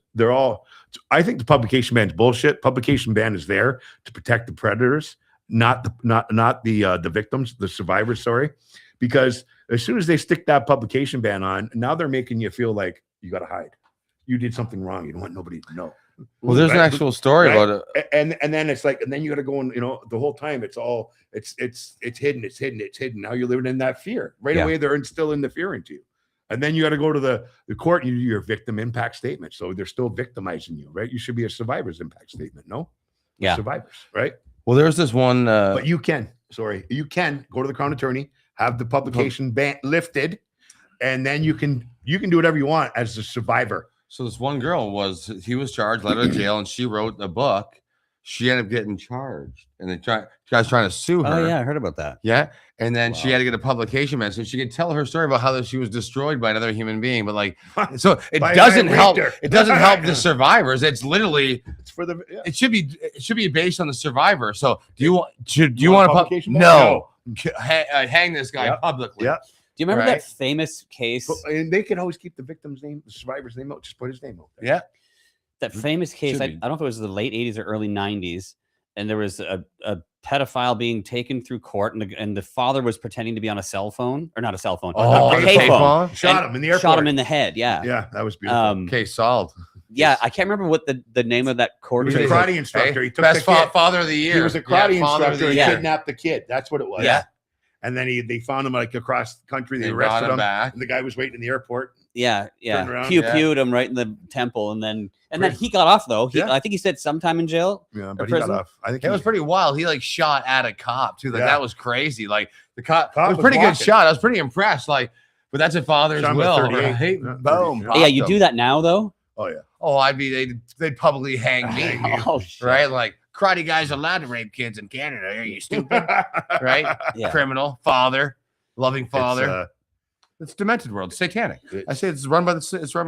I think the publication ban is bullshit. Publication ban is there to protect the predators, not the victims, the survivors, sorry. Because as soon as they stick that publication ban on, now they're making you feel like you got to hide. You did something wrong. You don't want nobody to know. Well, there's an Right? actual story Right? about it. And then it's like, and then you got to go and the whole time it's hidden. Now you're living in that fear. Right Yeah. away, they're instilling the fear into you. And then you got to go to the court and you do your victim impact statement. So they're still victimizing you, right? You should be a survivor's impact statement, no? Yeah. Survivors, right? Well, there's this one. But you can go to the crown attorney, have the publication ban lifted, and then you can do whatever you want as a survivor. So this one girl he was charged, let her to jail, and she wrote a book. She ended up getting charged, and the guy's trying to sue her. Oh yeah, I heard about that. Yeah, and then she had to get a publication ban, so she could tell her story about how she was destroyed by another human being. But like, so it By doesn't a help. raptor. It doesn't help the survivors. It's literally. It's for the It should be based on the survivor. So do you want to publication ban? no hang this guy Yep. publicly? Yep. Do you remember Right. that famous case? And they can always keep the victim's name, the survivor's name out. Just put his name out there. Yeah. That famous case. Should I be. don't know if it was the late 80s or early 90s, and there was a pedophile being taken through court, and the father was pretending to be on a cell phone, or not a cell phone, Oh, a the payphone. payphone? Shot and him in the airport. Shot him in the head. Yeah. Yeah, that was beautiful. Case solved. Yeah, I can't remember what the name of that court He was a is. karate instructor. He took Best the kid. father of the year. He was a karate Yeah, father of instructor the and year. kidnapped the kid. That's what it was. Yeah. and then they found him like across the country. They brought arrested him back. and the guy was waiting in the airport. Yeah, Turned around, Pewed him right in the temple, and then he got off though. Yeah. I think he said sometime in jail. Yeah, or but he got prison. off. I think It was pretty wild. He like shot at a cop too. Like Yeah. that was crazy. Like the cop it was was pretty good walking. shot. I was pretty impressed. Like, but that's a father's Shot him at will, 38. right? Yeah, Boom. 38. Yeah, you do that now though. Oh yeah. Oh, they'd publicly hang me. Oh, shit. Right? Like karate guys allowed to rape kids in Canada. Are you stupid? Right? Yeah. Criminal, father, loving father. It's, It's demented world, satanic. I say it's run by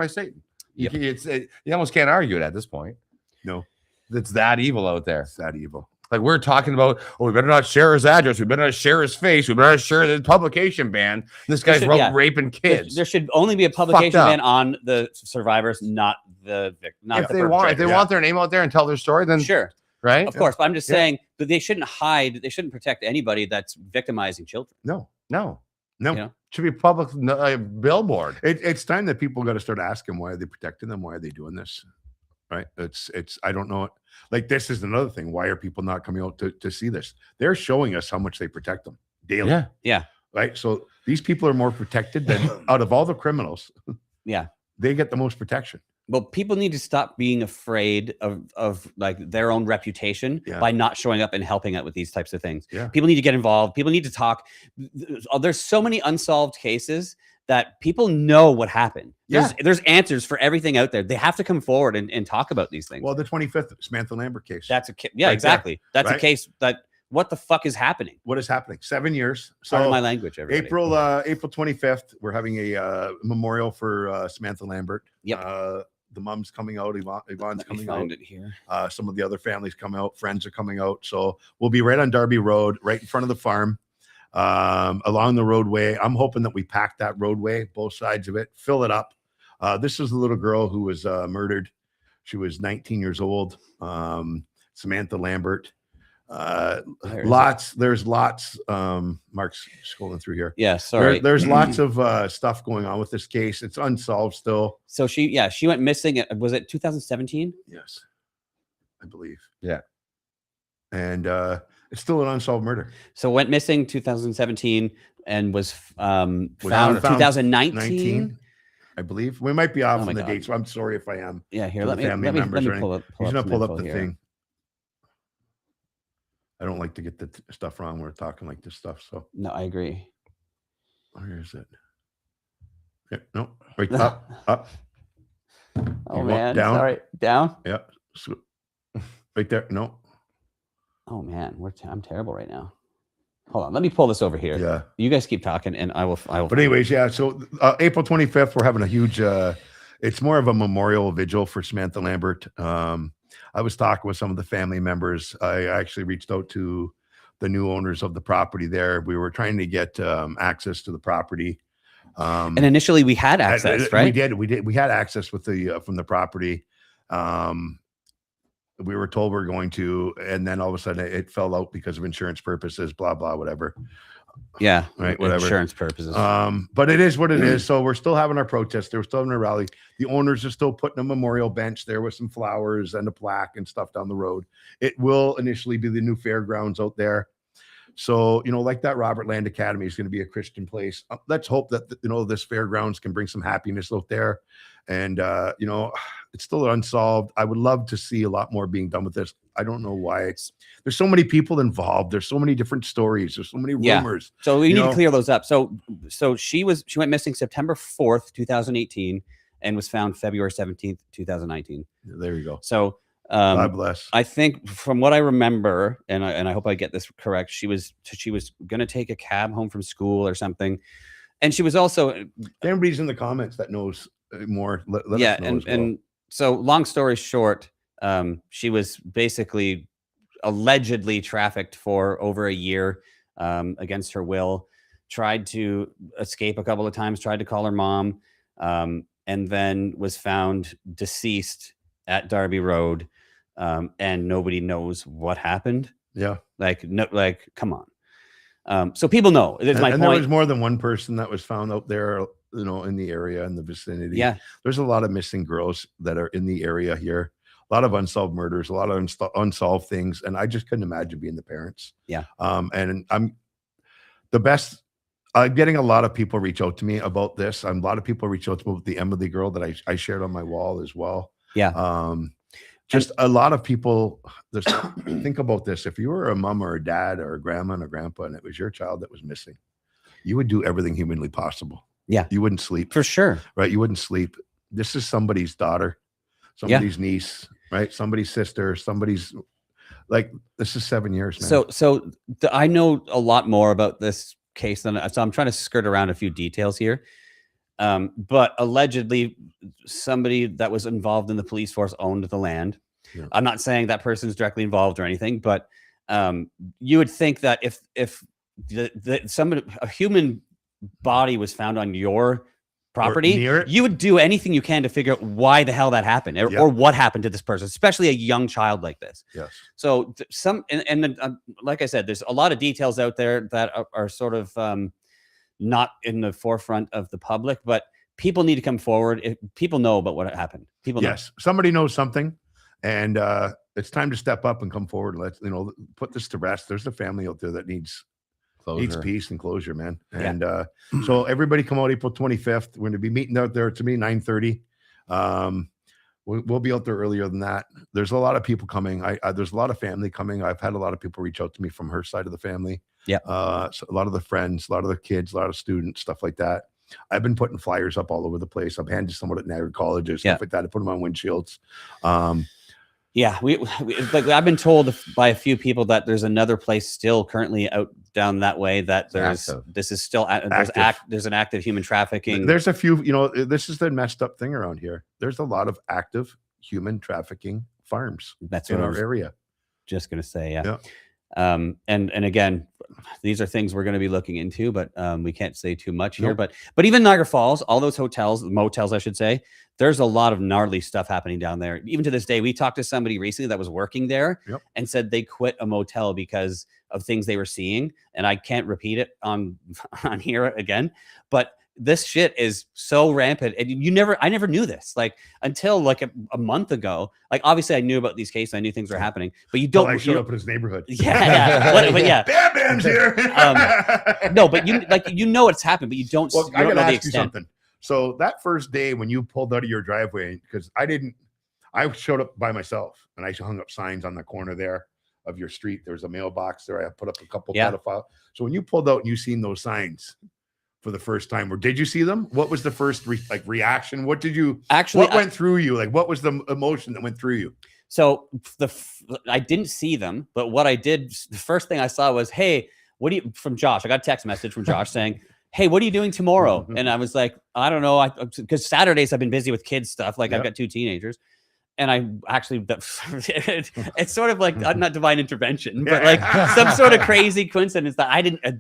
Satan. Yep. You almost can't argue it at this point. No, It's that evil out there. it's that evil. Like we're talking about, we better not share his address. We better not share his face. We better not share the publication ban. This guy's raping kids. There should only be a publication Fucked up. ban on the survivors, not the victim. If they want their name out there and tell their story, then sure, right? of course. But I'm just saying that they shouldn't hide. They shouldn't protect anybody that's victimizing children. No. No, You know? Should be public billboard. it's time that people got to start asking, why are they protecting them? Why are they doing this? Right? It's I don't know. Like, this is another thing. Why are people not coming out to see this? They're showing us how much they protect them daily. Yeah. Right. So these people are more protected than out of all the criminals. Yeah. They get the most protection. Well, people need to stop being afraid of like their own reputation Yeah. by not showing up and helping out with these types of things. Yeah. People need to get involved. People need to talk. There's so many unsolved cases that people know what happened. There's answers for everything out there. They have to come forward and talk about these things. Well, the 25th Samantha Lambert case. That's Right exactly. there, That's a right? case that what the fuck is happening? What is happening? 7 years. Part So of my language, everybody. April 25th, we're having a memorial for Samantha Lambert. Yep. The mom's coming out. Yvonne's Let me coming find out. it here. Some of the other families coming out. Friends are coming out. So we'll be right on Darby Road, right in front of the farm, along the roadway. I'm hoping that we pack that roadway, both sides of it, fill it up. This is a little girl who was murdered. She was 19 years old. Samantha Lambert. There's lots. Mark's scrolling through here. Yeah, sorry. There's lots of stuff going on with this case. It's unsolved still. So she went missing. Was it 2017? Yes, I believe. Yeah. And it's still an unsolved murder. So went missing 2017 and was found found 2019. I believe. We might be off my on the God. date, so I'm sorry if I am. Yeah, here, to let the me family members or pull anything. up. He's gonna pull up some the info here. thing. I don't like to get the stuff wrong. We're talking like this stuff. So No, I agree. where is it? Yeah, no, right up. Oh You want man, down? sorry, down. Yeah, right there. No, Oh man, I'm terrible right now. Hold on, let me pull this over here. yeah. You guys keep talking, and I will. But anyways, yeah. So April 25th, we're having a huge. It's more of a memorial vigil for Samantha Lambert. I was talking with some of the family members. I actually reached out to the new owners of the property there. We were trying to get access to the property. And initially, we had access, right? We did. We had access with the from the property. We were told we are going to, and then all of a sudden it fell out because of insurance purposes. Blah blah whatever. Yeah, Right, whatever. Insurance purposes. But it is what it is. So we're still having our protest. We're still having a rally. The owners are still putting a memorial bench there with some flowers and a plaque and stuff down the road. It will initially be the new fairgrounds out there. So, like that Robert Land Academy is going to be a Christian place. Let's hope that, this fairgrounds can bring some happiness out there. And, it's still unsolved. I would love to see a lot more being done with this. I don't know why. There's so many people involved. There's so many different stories. There's so many rumors. So we need to clear those up. So she went missing September 4th, 2018, and was found February 17th, 2019. There you go. So God bless. I think from what I remember, and I hope I get this correct, she was going to take a cab home from school or something, and she was also. If anybody's in the comments that knows more, let us know as well. And so long story short, she was basically allegedly trafficked for over a year against her will. Tried to escape a couple of times. Tried to call her mom, and then was found deceased at Darby Road. And nobody knows what happened. Yeah. Come on. So people know. That's my point. There was more than one person that was found out there, in the area, in the vicinity. Yeah. There's a lot of missing girls that are in the area here. A lot of unsolved murders, a lot of unsolved things. And I just couldn't imagine being the parents. Yeah. And the best. I'm getting a lot of people reach out to me about this. A lot of people reach out to me about the Emily girl that I shared on my wall as well. Yeah. Just a lot of people. Think about this: if you were a mom or a dad or a grandma and a grandpa, and it was your child that was missing, you would do everything humanly possible. Yeah. You wouldn't sleep For sure. right? You wouldn't sleep. This is somebody's daughter, somebody's niece, right? Somebody's sister, somebody's like. This is 7 years, man. I know a lot more about this case than so I'm trying to skirt around a few details here. But allegedly, somebody that was involved in the police force owned the land. Yeah. I'm not saying that person's directly involved or anything, but you would think that if a human body was found on your property, near it. you would do anything you can to figure out why the hell that happened or what happened to this person, especially a young child like this. Yes. So like I said, there's a lot of details out there that are sort of not in the forefront of the public, but people need to come forward. People know about what happened. People know. Yes, somebody knows something, and it's time to step up and come forward. And let's put this to rest. There's a family out there that needs peace and closure, man. And so everybody come out April 25th. We're going to be meeting out there. To me, 9:30. We'll be out there earlier than that. There's a lot of people coming. There's a lot of family coming. I've had a lot of people reach out to me from her side of the family. Yeah. So a lot of the friends, a lot of the kids, a lot of students, stuff like that. I've been putting flyers up all over the place. I've handed someone at Niagara colleges, stuff like that. I put them on windshields. Yeah, we like I've been told by a few people that there's another place still currently out down that way that there's an active human trafficking. There's a few, this is the messed up thing around here. There's a lot of active human trafficking farms in our area. Just gonna say, yeah. And again, these are things we're going to be looking into, but we can't say too much here. But even Niagara Falls, all those motels, I should say, there's a lot of gnarly stuff happening down there. Even to this day, we talked to somebody recently that was working there and said they quit a motel because of things they were seeing. And I can't repeat it on here again, but this shit is so rampant. And I never knew this, like until like a month ago. Like obviously I knew about these cases. I knew things were happening, but you don't. I showed up in his neighborhood. Yeah. But yeah. Bam Bam's here. No, but you know it's happened, but you don't, Well, you I don't gotta know the ask you extent. something. So that first day when you pulled out of your driveway, because I showed up by myself and I hung up signs on the corner there of your street. There was a mailbox there. I put up a couple pedophiles. So when you pulled out and you seen those signs for the first time, or did you see them? What was the first reaction? What did you what went through you? Like, what was the emotion that went through you? So I didn't see them, but what I did, the first thing I saw was, hey, from Josh? I got a text message from Josh saying, hey, what are you doing tomorrow? And I was like, I don't know. Because Saturdays I've been busy with kids stuff. Like I've got 2 teenagers. And I actually, it's sort of like not divine intervention, but like some sort of crazy coincidence that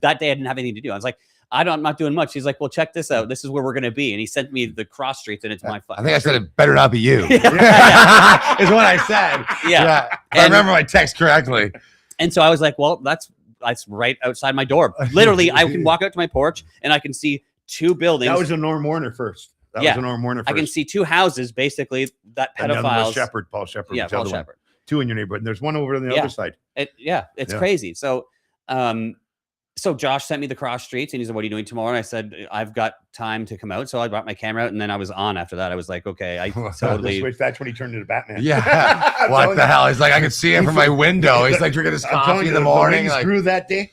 that day I didn't have anything to do. I was like, I'm not doing much. He's like, well, check this out. This is where we're going to be. And he sent me the cross streets and it's my fucking I think I said it better not be you. Is what I said. Yeah. I remember my text correctly. And so I was like, well, that's right outside my door. Literally, I can walk out to my porch and I can see 2 buildings. That was a Norm Warner first. That was a Norm Warner first. I can see 2 houses, basically, that pedophiles. And the other was Paul Shepard. Yeah, Paul Shepard. 2 in your neighborhood. And there's one over on the other side. It's crazy. So, so Josh sent me the cross streets and he said, what are you doing tomorrow? And I said, I've got time to come out. So I brought my camera out and then I was on after that. I was like, okay, I totally. That's when he turned into Batman. Yeah. What the hell? He's like, I can see him from my window. He's like drinking his coffee in the morning. Like, screw that day.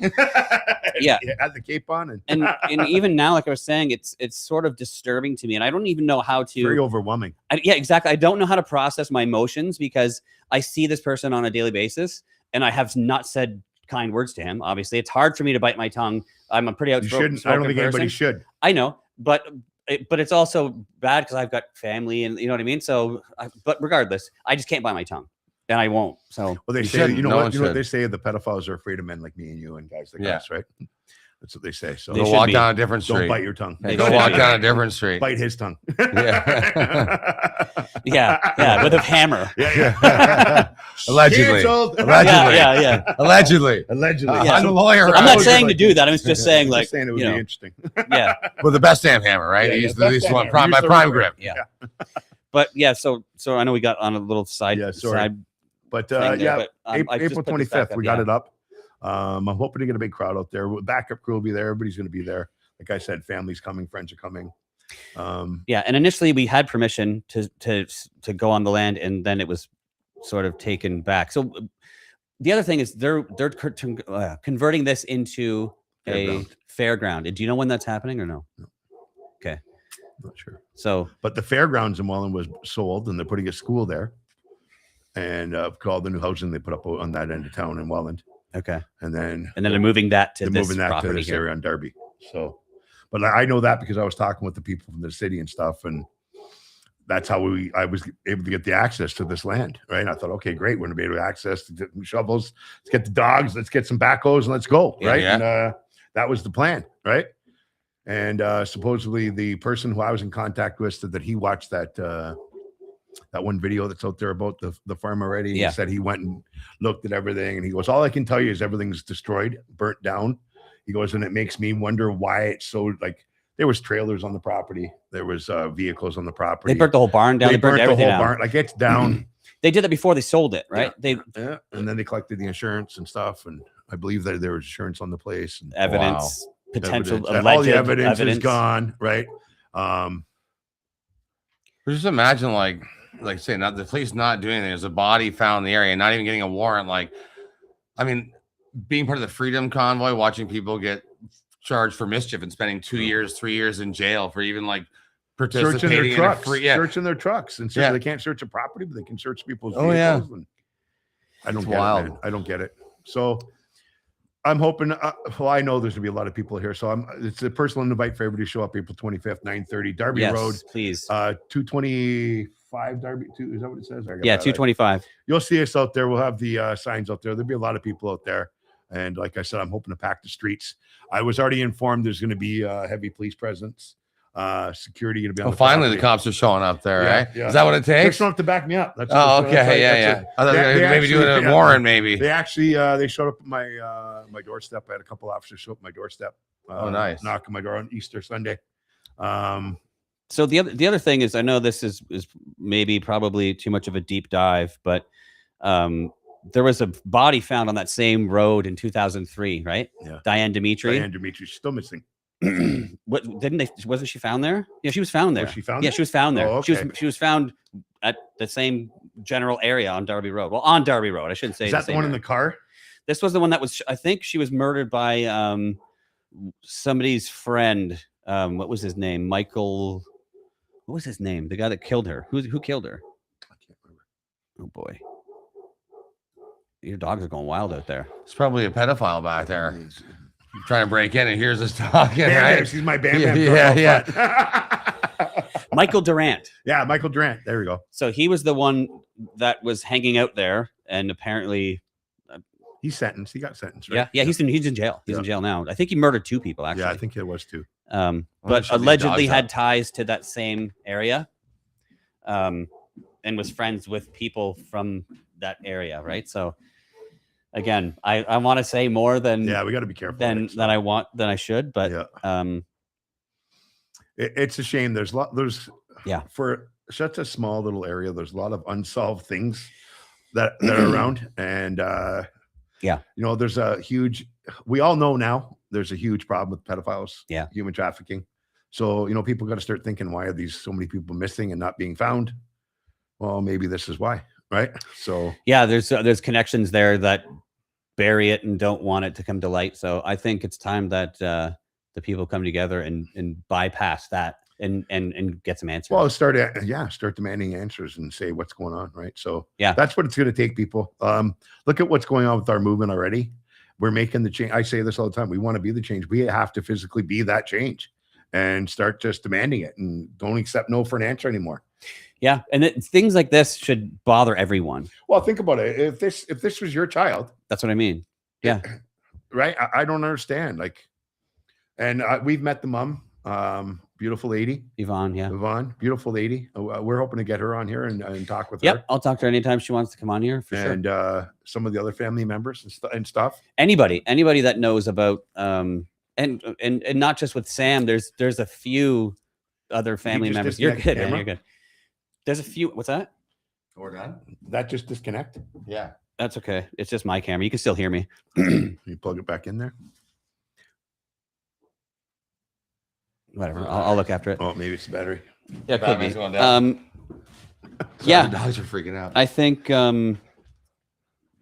Yeah. He had the cape on. And even now, like I was saying, it's sort of disturbing to me. And I don't even know how to. Very overwhelming. Yeah, exactly. I don't know how to process my emotions because I see this person on a daily basis and I have not said kind words to him. Obviously, it's hard for me to bite my tongue. I'm a pretty outspoken. I don't think anybody should. I know, but it's also bad because I've got family and you know what I mean. So, but regardless, I just can't bite my tongue, and I won't. So, well, they say, you know what they say? The pedophiles are afraid of men like me and you and guys like us, right? That's what they say. So they'll walk down a different street. Don't bite your tongue. Go walk down a different street. Bite his tongue. Yeah, with a hammer. Allegedly. Allegedly. I'm the lawyer. I'm not saying to do that. I'm just saying, like, saying it would be interesting. Yeah. With the best damn hammer, right? He used one my prime grip. Yeah. But yeah, so I know we got on a little side. But April April 25th, we got it up. I'm hoping to get a big crowd out there. Backup crew will be there. Everybody's going to be there. Like I said, family's coming, friends are coming. Yeah, and initially we had permission to go on the land, and then it was sort of taken back. So the other thing is they're converting this into a fairground. Do you know when that's happening or no? Okay, not sure. So, but the fairgrounds in Welland was sold, and they're putting a school there, and called the new housing they put up on that end of town in Welland. Okay, and then they're moving that to this to this area on Derby. So, but I know that because I was talking with the people from the city and stuff, and that's how I was able to get the access to this land, right? And I thought, okay, great, we're gonna be able to access the shovels, let's get the dogs, let's get some backhoes, and let's go, right? Yeah. And that was the plan, right? And supposedly the person who I was in contact with said that he watched that one video that's out there about the farm already. Yeah. He said he went and looked at everything, and he goes, all I can tell you is everything's destroyed, burnt down. He goes, and it makes me wonder why it's so, like, there was trailers on the property. There was vehicles on the property. They burnt the whole barn down. They burnt everything the whole down. barn. Like, it's down. They did that before they sold it, right? Yeah. And then they collected the insurance and stuff. And I believe that there was insurance on the place. And Evidence, potential, evidence. All the alleged evidence is gone, right? Just imagine, like say, not the police not doing anything. There's a body found in the area, not even getting a warrant. Like, I mean, being part of the Freedom Convoy, watching people get charged for mischief and spending 2 years, 3 years in jail for even like participating searching their trucks, in a free, searching their trucks, and they can't search a property, but they can search people's vehicles. And I don't get it, man. I don't get it. So I'm hoping. Well, I know there's gonna be a lot of people here, so it's a personal invite for everybody to show up April 25th, 9:30, Derby Road, please. 225 Derby. Is that what it says? Yeah, 225. You'll see us out there. We'll have the signs out there. There'll be a lot of people out there. And like I said, I'm hoping to pack the streets. I was already informed there's going to be heavy police presence, security going to be on the finally property. the cops are showing up there, right? Yeah. Is that what it They takes? showed up to back me up. That's okay. Yeah. I thought they were maybe doing it at Warren, maybe. They actually they showed up at my doorstep. I had a couple officers show up at my doorstep. Nice. Knock on my door on Easter Sunday. So the other thing is, I know this is probably too much of a deep dive, but there was a body found on that same road in 2003, right? Yeah. Diane Dimitri. Diane Dimitri, she's still missing. Wasn't she found there? Yeah, she was found there. Was she found Yeah, there? she was found there. Oh, okay. She was found at the same general area on Derby Road. Well, on Derby Road, I shouldn't say. Is that the one in the car? This was the one that was. I think she was murdered by somebody's friend. What was his name? Michael. What was his name? The guy that killed her. Who killed her? I can't remember. Oh boy. Your dogs are going wild out there. It's probably a pedophile back there trying to break in, and here's us talking. Bam, Right? Bam. She's my Bam. Yeah. Michael Durant. Yeah, Michael Durant. There we go. So he was the one that was hanging out there, and apparently he's sentenced. He got sentenced, right? Yeah, he's in jail. He's in jail now. I think he murdered 2 people, actually. Yeah, I think it was 2. But allegedly had ties to that same area, and was friends with people from that area, right? So again, I want to say more than we got to be careful than I should, but it's a shame. There's for such a small little area, there's a lot of unsolved things that are around, and there's a huge. We all know now there's a huge problem with pedophiles, human trafficking. So people got to start thinking, why are so many people missing and not being found? Well, maybe this is why, right? So there's connections there that bury it and don't want it to come to light. So I think it's time that the people come together and bypass that and get some answers. Well, start demanding answers and say what's going on, right? So that's what it's going to take, people. Look at what's going on with our movement already. We're making the change. I say this all the time. We want to be the change. We have to physically be that change and start just demanding it, and don't accept no for an answer anymore. Yeah, and things like this should bother everyone. Well, think about it. If this was your child, that's what I mean. Yeah, right. I don't understand. Like, and we've met the mom, beautiful lady, Yvonne. Yeah, Yvonne, beautiful lady. We're hoping to get her on here and talk with her. Yep, I'll talk to her anytime she wants to come on here for sure. And some of the other family members and stuff. Anybody that knows about and not just with Sam. There's a few other family members. You're good, man. You're good. There's a few. What's that? We're done. That just disconnect. Yeah. That's okay. It's just my camera. You can still hear me. You plug it back in there. Whatever. I'll look after it. Oh, maybe it's the battery. Yeah, it could Batman's be. going down. Yeah, The dogs are freaking out. I think,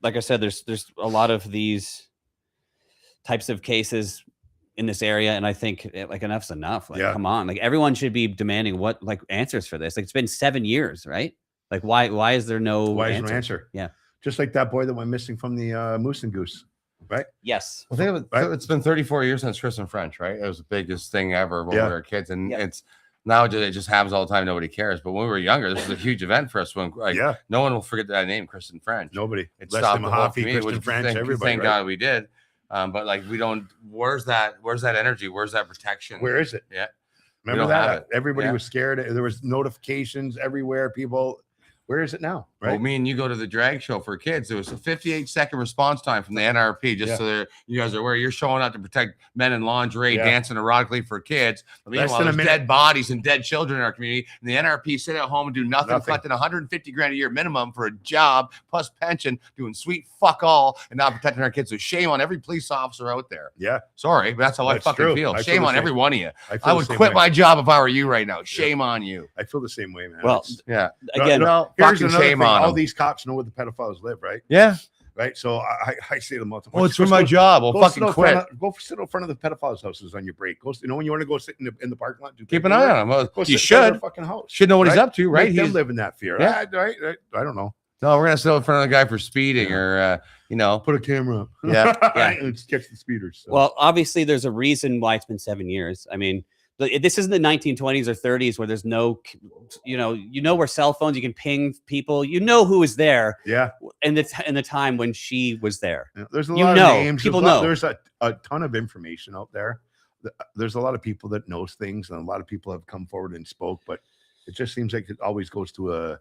like I said, there's a lot of these types of cases in this area, and I think like enough's enough. Like, come on, like everyone should be demanding answers for this. Like it's been 7 years, right? Like why is there no answer? Yeah, just like that boy that went missing from the Moose and Goose, right? Yes. Well, it's been 34 years since Chris and French, right? It was the biggest thing ever when we were kids, and it's now it just happens all the time. Nobody cares. But when we were younger, this was a huge event for us. When no one will forget that name, Chris and French. Nobody. It Les stopped the whole Mahaffey, community, Kristen which French, everybody. thank God we did. But like we don't. Where's that energy? Where's that protection? Where is it? Yeah. Remember that? Everybody was scared. There was notifications everywhere. People. Where is it now? Right. Well, me and you go to the drag show for kids. There was a 58-second response time from the NRP, just so you guys are aware. You're showing up to protect men in lingerie, dancing erotically for kids. But meanwhile, there's dead bodies and dead children in our community. And the NRP sit at home and do nothing. Collecting $150,000 a year minimum for a job plus pension, doing sweet fuck all, and not protecting our kids. So shame on every police officer out there. Yeah. Sorry, but that's how I fucking feel. Shame on every one of you. I would quit my job if I were you right now. Shame on you. I feel the same way, man. Well, again, fucking shame on all these cops know where the pedophiles live, right? Yeah. Right. So I say to them all the time, well, it's for my job. I'll fucking quit. Go sit in front of the pedophiles' houses on your break. Go, when you want to go sit in the parking lot, keep an eye on him. Well, you should. Fucking house. Should know what he's up to, right? Make them live in that fear. Yeah. Right. I don't know. No, we're gonna sit in front of the guy for speeding, or put a camera up. Yeah. Let's catch the speeders. So. Well, obviously, there's a reason why it's been 7 years. I mean, this isn't the 1920s or 30s where there's no, where cell phones, you can ping people, who was there. Yeah. In the time when she was there. Yeah, there's a lot of names. People know. There's a ton of information out there. There's a lot of people that knows things, and a lot of people have come forward and spoke, but it just seems like it always goes to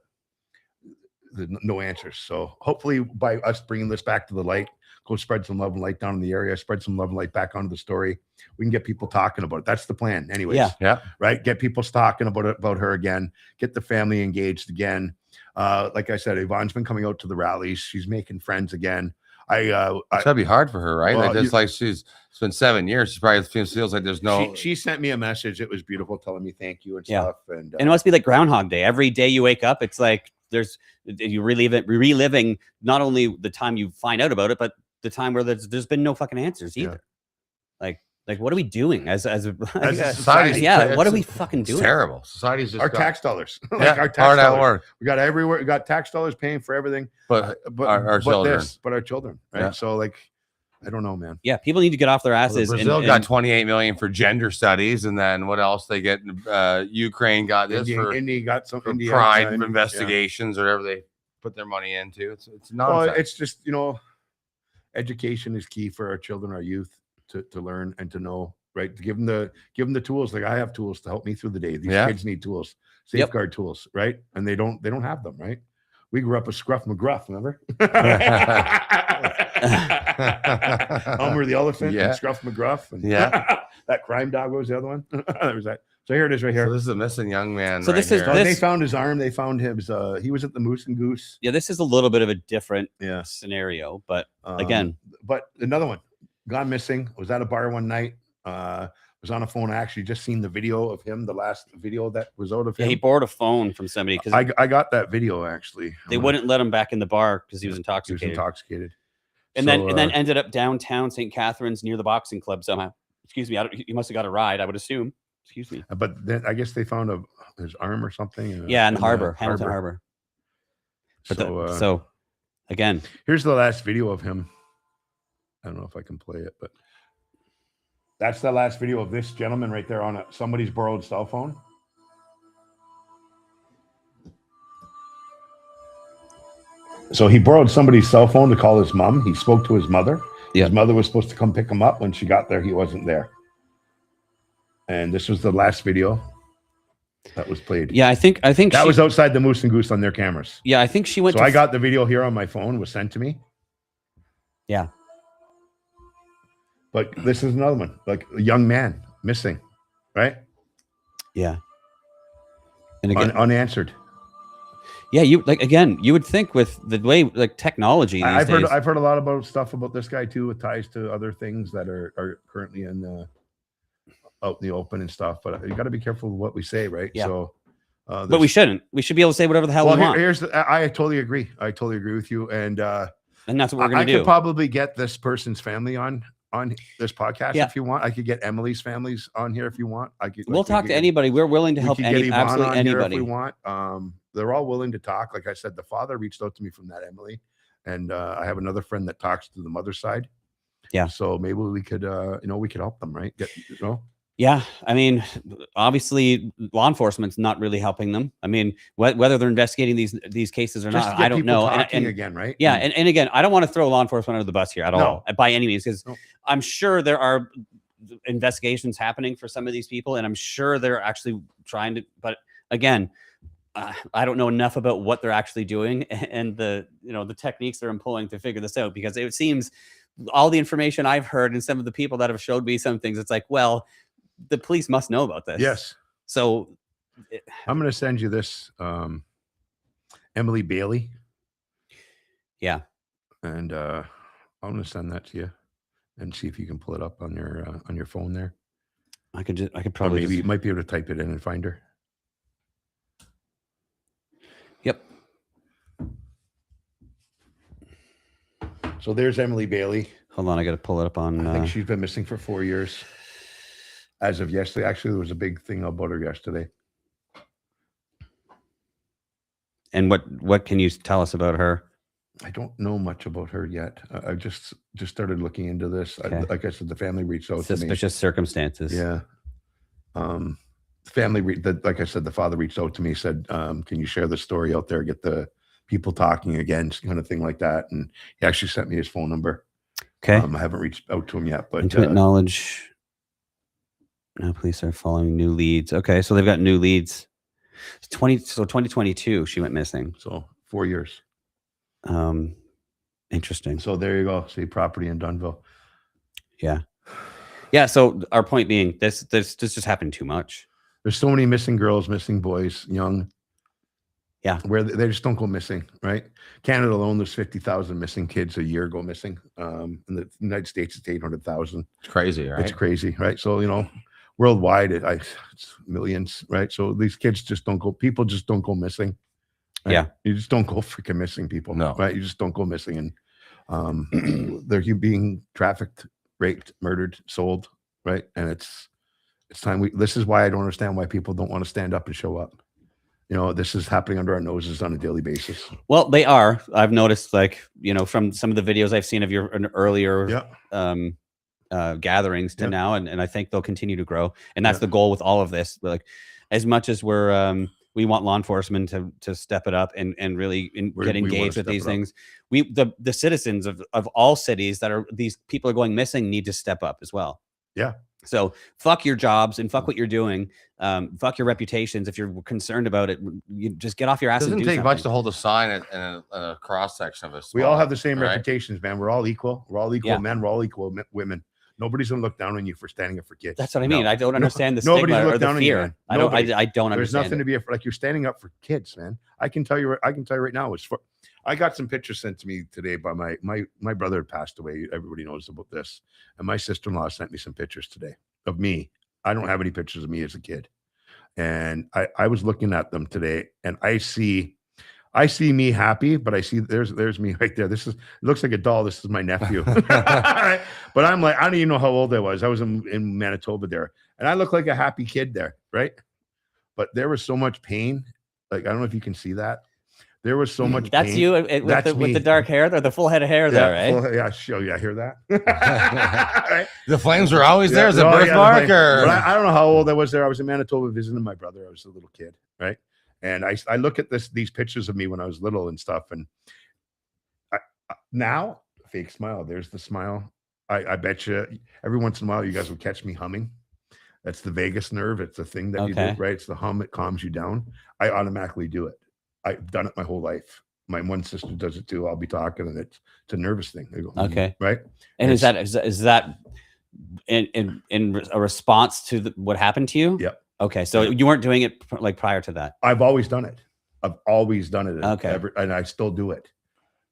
no answers. So hopefully by us bringing this back to the light, go spread some love and light down in the area, spread some love and light back onto the story. We can get people talking about it. That's the plan anyways. Yeah. Right. Get people talking about her again, get the family engaged again. Like I said, Yvonne's been coming out to the rallies. She's making friends again. It's gotta be hard for her, right? Well, it's been 7 years. She probably feels like there's no. She sent me a message. It was beautiful, telling me thank you and stuff. And it must be like Groundhog Day. Every day you wake up, it's like you're reliving not only the time you find out about it, but the time where there's been no fucking answers either. Like what are we doing as a society? Yeah, what are we fucking doing? It's terrible. Society's just our tax dollars. Like our tax hard dollars. at work. We got everywhere. We got tax dollars paying for everything, but our children. But our children, right? Yeah. So like, I don't know, man. Yeah, people need to get off their asses. Brazil got 28 million for gender studies, and then what else they get? Ukraine got this India got some for pride investigations or whatever they put their money into. It's nonsense. Well, it's just education is key for our children, our youth to learn and to know. Right, to give them the tools. Like I have tools to help me through the day. These kids need tools, safeguard tools, right? And they don't have them, right? We grew up with Scruff McGruff, remember? Homer the elephant, and Scruff McGruff, and that crime dog was the other one. There was that. So here it is, right here. So this is a missing young man. So they found his arm. They found him. He was at the Moose and Goose. Yeah, this is a little bit of a different scenario, but again, but another one gone missing. Was at a bar one night. Was on a phone. I actually just seen the video of him, the last video that was out of him. He borrowed a phone from somebody because I got that video actually. They wouldn't let him back in the bar because he was intoxicated. And then ended up downtown St. Catharines near the boxing club somehow. Excuse me, he must have got a ride, I would assume. Excuse me. But then I guess they found his arm or something. In Hamilton Harbor. But so again, here's the last video of him. I don't know if I can play it, but that's the last video of this gentleman right there on somebody's borrowed cell phone. So he borrowed somebody's cell phone to call his mom. He spoke to his mother. His mother was supposed to come pick him up. When she got there, he wasn't there. And this was the last video that was played. Yeah, I think that was outside the Moose and Goose on their cameras. Yeah, I think she went. So I got the video here on my phone. Was sent to me. Yeah. But this is another one, like a young man missing, right? Yeah. And again, unanswered. Yeah, you like again. You would think with the way like technology these I've days. heard a lot about stuff about this guy too, with ties to other things that are currently in the out in the open and stuff. But you got to be careful with what we say, right? Yeah. So, but we shouldn't. We should be able to say whatever the hell we want. I totally agree. I totally agree with you, and that's what we're going to do. I could probably get this person's family on this podcast if you want. I could get Emily's families on here if you want. We'll talk to anybody. We're willing to help absolutely anybody if we want. They're all willing to talk. Like I said, the father reached out to me from that Emily, and I have another friend that talks to the mother's side. Yeah. So maybe we could, we could help them, right? Yeah, I mean, obviously, law enforcement's not really helping them. I mean, whether they're investigating these cases or not, I don't know. And again, right? Yeah, and again, I don't want to throw law enforcement under the bus here at all, by any means, because I'm sure there are investigations happening for some of these people, and I'm sure they're actually trying to. But again, I don't know enough about what they're actually doing and the techniques they're employing to figure this out, because it seems all the information I've heard and some of the people that have showed me some things, it's like, well, the police must know about this. Yes. So I'm going to send you this, Emily Bailey. Yeah. And I'm going to send that to you and see if you can pull it up on your phone there. I could probably you might be able to type it in and find her. Yep. So there's Emily Bailey. Hold on, I got to pull it up on. I think she's been missing for 4 years. As of yesterday, actually, there was a big thing about her yesterday. And what can you tell us about her? I don't know much about her yet. I just started looking into this. Okay. Like I said, the family reached out to me. Suspicious circumstances. Yeah. The family, like I said, the father reached out to me, said, "Can you share the story out there? Get the people talking again," kind of thing like that. And he actually sent me his phone number. Okay. I haven't reached out to him yet, but intimate knowledge. Now police are following new leads. Okay, so they've got new leads. 2022, she went missing. So 4 years. Interesting. So there you go. See, property in Dunville. Yeah. Yeah. So our point being, this just happened too much. There's so many missing girls, missing boys, young. Yeah. Where they just don't go missing, right? Canada alone, there's 50,000 missing kids a year go missing. In the United States, it's 800,000. It's crazy, right? It's crazy, right? So, worldwide, it's millions, right? So these kids just don't go, people just don't go missing. Right? Yeah. You just don't go freaking missing, people. No. Right? You just don't go missing. And they're being trafficked, raped, murdered, sold, right? And it's time this is why I don't understand why people don't want to stand up and show up. This is happening under our noses on a daily basis. Well, they are. I've noticed, from some of the videos I've seen of your earlier gatherings to now, and I think they'll continue to grow. And that's the goal with all of this. Like, as much as we want law enforcement to step it up and really get engaged with these things, the citizens of all cities that are these people are going missing need to step up as well. Yeah. So fuck your jobs and fuck what you're doing. Fuck your reputations. If you're concerned about it, you just get off your ass. It doesn't and do take something. much to hold a sign in a cross section of us. We all have the same reputations, man. We're all equal. We're all equal men. We're all equal women. Nobody's gonna look down on you for standing up for kids. That's what I mean. I don't understand the stigma or the fear. I don't understand. There's nothing to be afraid. Like, you're standing up for kids, man. I can tell you right now. I got some pictures sent to me today by my brother had passed away. Everybody knows about this, and my sister-in-law sent me some pictures today of me. I don't have any pictures of me as a kid, and I was looking at them today, and I see me happy, but I see there's me right there. It looks like a doll. This is my nephew. But I'm like, I don't even know how old I was. I was in Manitoba there, and I look like a happy kid there, right? But there was so much pain. Like, I don't know if you can see that. There was so much That's pain. you with the dark hair, or the full head of hair there, right? Yeah, show you. I hear that. Right? The flames were always there as a birthmark, or I don't know how old I was there. I was in Manitoba visiting my brother. I was a little kid, right? And I look at these pictures of me when I was little and stuff, and now fake smile. There's the smile. I bet you every once in a while you guys will catch me humming. That's the vagus nerve. It's the thing that you do, right? It's the hum. It calms you down. I automatically do it. I've done it my whole life. My one sister does it too. I'll be talking, and it's a nervous thing. They go, okay, right? And is that in a response to what happened to you? Yep. Okay, so you weren't doing it like prior to that. I've always done it. I've always done it. Okay. And I still do it.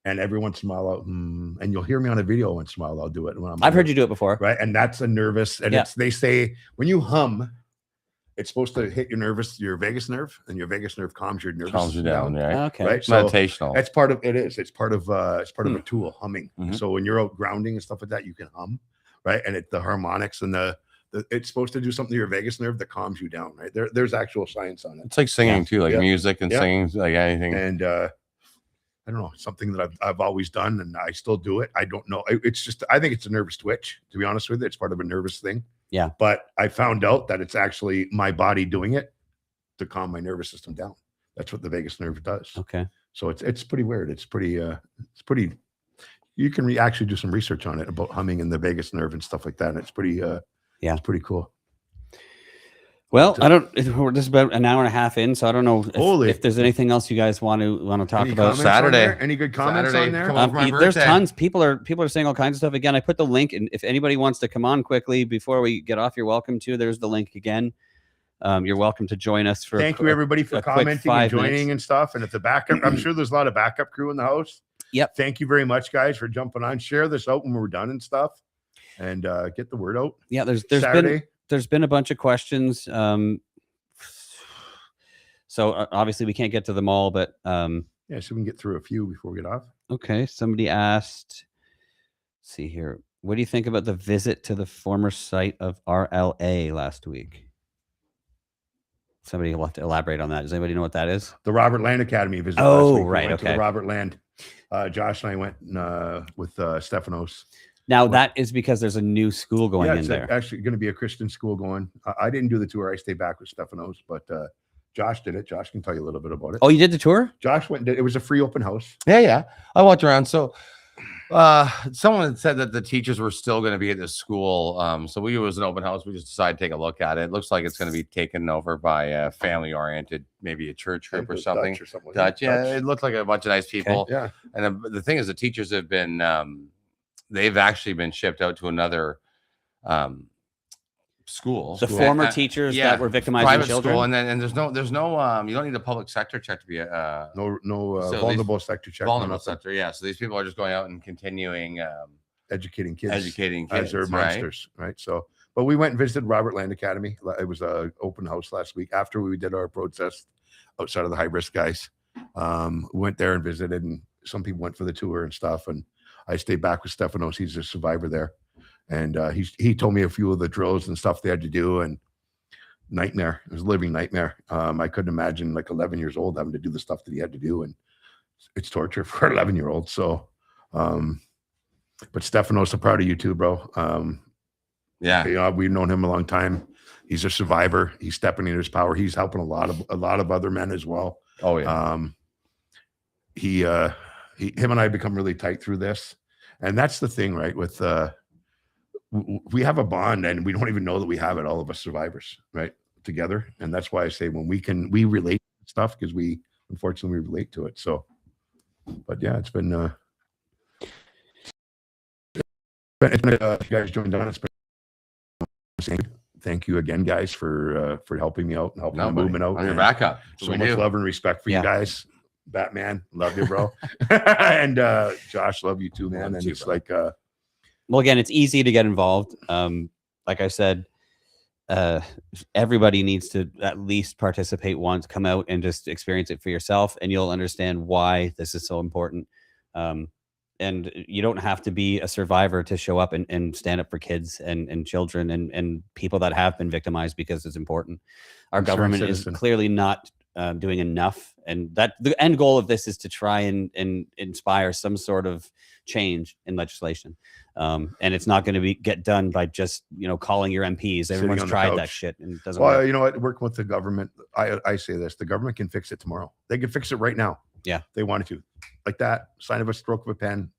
And every once in a while, and you'll hear me on a video once in a while. I'll do it when I've heard you do it before, right? And that's a nervous. And they say when you hum, it's supposed to hit your vagus nerve, and your vagus nerve calms your nervous Calms you down, right? Okay. Right. So Meditational. that's part of it. It's part of a tool, humming. So when you're out grounding and stuff like that, you can hum, right? And the harmonics and it's supposed to do something to your vagus nerve that calms you down, right? There's actual science on it. It's like singing too, like music and singing, like anything. And I don't know, something that I've always done, and I still do it. I don't know. It's just, I think it's a nervous twitch, to be honest with you. It's part of a nervous thing. Yeah. But I found out that it's actually my body doing it to calm my nervous system down. That's what the vagus nerve does. Okay. So it's pretty weird. It's pretty, you can actually do some research on it about humming and the vagus nerve and stuff like that. And it's pretty, it's pretty cool. Well, we're just about an hour and a half in, so I don't know if there's anything else you guys want to talk about. Saturday. Any good comments on there? There's tons. People are saying all kinds of stuff. Again, I put the link, and if anybody wants to come on quickly before we get off, you're welcome to. There's the link again. You're welcome to join us for. Thank you everybody for commenting and joining and stuff. And if the backup, I'm sure there's a lot of backup crew in the house. Yep. Thank you very much, guys, for jumping on. Share this out when we're done and stuff, and get the word out. Yeah, there's been a bunch of questions. So obviously we can't get to them all, but yeah, so we can get through a few before we get off. Okay. Somebody asked, let's see here. What do you think about the visit to the former site of RLA last week? Somebody will have to elaborate on that. Does anybody know what that is? The Robert Land Academy visit. Oh, last week. right. We went Okay. to the Robert Land. Josh and I went with Stefanos. Now that is because there's a new school going in there. Actually going to be a Christian school going. I didn't do the tour. I stayed back with Stefanos, but Josh did it. Josh can tell you a little bit about it. Oh, you did the tour? Josh went. It was a free open house. Yeah. I walked around. So someone said that the teachers were still going to be at this school. So it was an open house. We just decided to take a look at it. It looks like it's going to be taken over by a family oriented, maybe a church group or something. Dutch. Yeah, it looked like a bunch of nice people. Okay. Yeah. And the thing is, the teachers have been they've actually been shipped out to another school. The former teachers that were victimizing private children. School, and there's no you don't need a public sector check to be a vulnerable sector check. Vulnerable sector, yeah. So these people are just going out and continuing educating kids as their monsters, right? So, but we went and visited Robert Land Academy. It was an open house last week after we did our protest outside of the high risk guys. We went there and visited, and some people went for the tour and stuff. And I stayed back with Stefanos. He's a survivor there. And he told me a few of the drills and stuff they had to do, and nightmare. It was a living nightmare. I couldn't imagine like 11 years old having to do the stuff that he had to do, and it's torture for an 11-year-old. So, but Stefanos, I'm proud of you too, bro. Yeah, we've known him a long time. He's a survivor. He's stepping in his power. He's helping a lot of other men as well. Oh yeah. Him and I become really tight through this, and that's the thing, right? With we have a bond, and we don't even know that we have it, all of us survivors, right, together. And that's why I say when we relate to stuff, because unfortunately we relate to it. So, but yeah, it's been you guys joined on. It's been thank you again, guys, for helping me out and helping the movement out. On your backup. So much love and respect for you guys. Batman, love you, bro. And Josh, love you too, man. And it's bro. Like well, again, it's easy to get involved. Like I said, everybody needs to at least participate once, come out and just experience it for yourself, and you'll understand why this is so important. And you don't have to be a survivor to show up and stand up for kids and children and people that have been victimized, because it's important. Our government is clearly not doing enough, and that the end goal of this is to try and inspire some sort of change in legislation. And it's not going to get done by just calling your MPs. Everyone's tried that shit and it doesn't work. You know what? Working with the government, I say this: the government can fix it tomorrow. They can fix it right now. Yeah, they wanted to, like that sign of a stroke of a pen,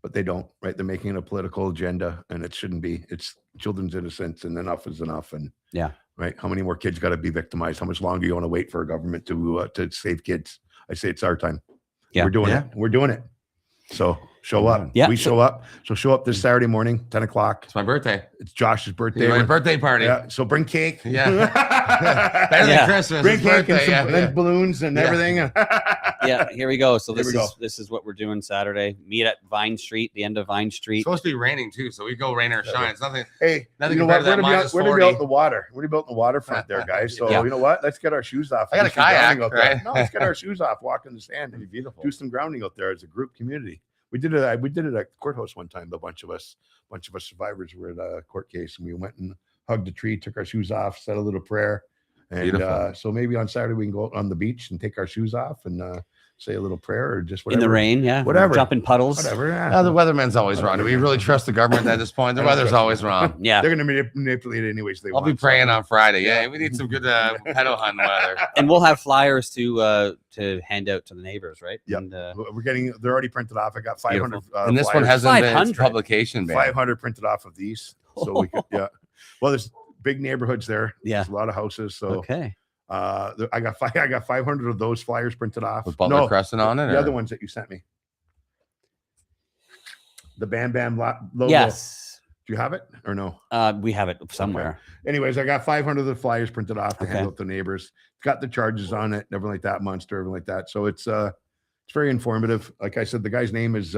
but they don't. Right? They're making it a political agenda, and it shouldn't be. It's children's innocence, and enough is enough. And yeah. Right. How many more kids got to be victimized? How much longer do you want to wait for a government to save kids? I say it's our time. Yeah. We're doing it. We're doing it. So Show up. Yeah. We show up. So show up this Saturday morning, 10 o'clock. It's my birthday. It's Josh's birthday. My birthday party. Yeah. So bring cake. Yeah. Better than Christmas. Bring It's cake birthday, and balloons and everything. Yeah, here we go. So Here this we is go. this is what we're doing Saturday. Meet at Vine Street, the end of Vine Street. It's supposed to be raining too, so we go rain or shine. It's nothing. Hey, Nothing you know compared what? to that We're to be -40. out in the water. We're to be out in the waterfront there, guys. So Yeah. you know what? Let's get our shoes off. I got Do a some grounding kayak, out there. right? No, let's get our shoes off. Walk in the sand. It'd be beautiful. Do some grounding out there as a group community. We did it at the courthouse one time. A bunch of us survivors were at a court case, and we went and hugged a tree, took our shoes off, said a little prayer, and Beautiful. so maybe on Saturday we can go out on the beach and take our shoes off and say a little prayer or just whatever. In the rain, yeah. Whatever. Jump in puddles. Whatever. Yeah. The weatherman's always wrong. Do we really trust the government at this point? The I don't weather's trust always them. wrong. Yeah. They're going to manipulate it anyways. They I'll be want. praying on Friday. Yeah, we need some good pedo hunting weather. And we'll have flyers to hand out to the neighbors, right? Yep. And, We're getting. They're already printed off. I got 500. And this one flyers. hasn't been 500? publication ban. 500 printed off of these. So we could, yeah. Well, there's big neighborhoods there. Yeah. There's a lot of houses. So okay. I got 500 of those flyers printed off. With Butler Crescent on it? The or- other ones that you sent me. The Bam Bam logo. Yes. Do you have it or no? We have it somewhere. Anyways, I got 500 of the flyers printed off to hand Okay. out to neighbors. It's got the charges on it, everything like that, Monster, everything like that. So it's very informative. Like I said, the guy's name is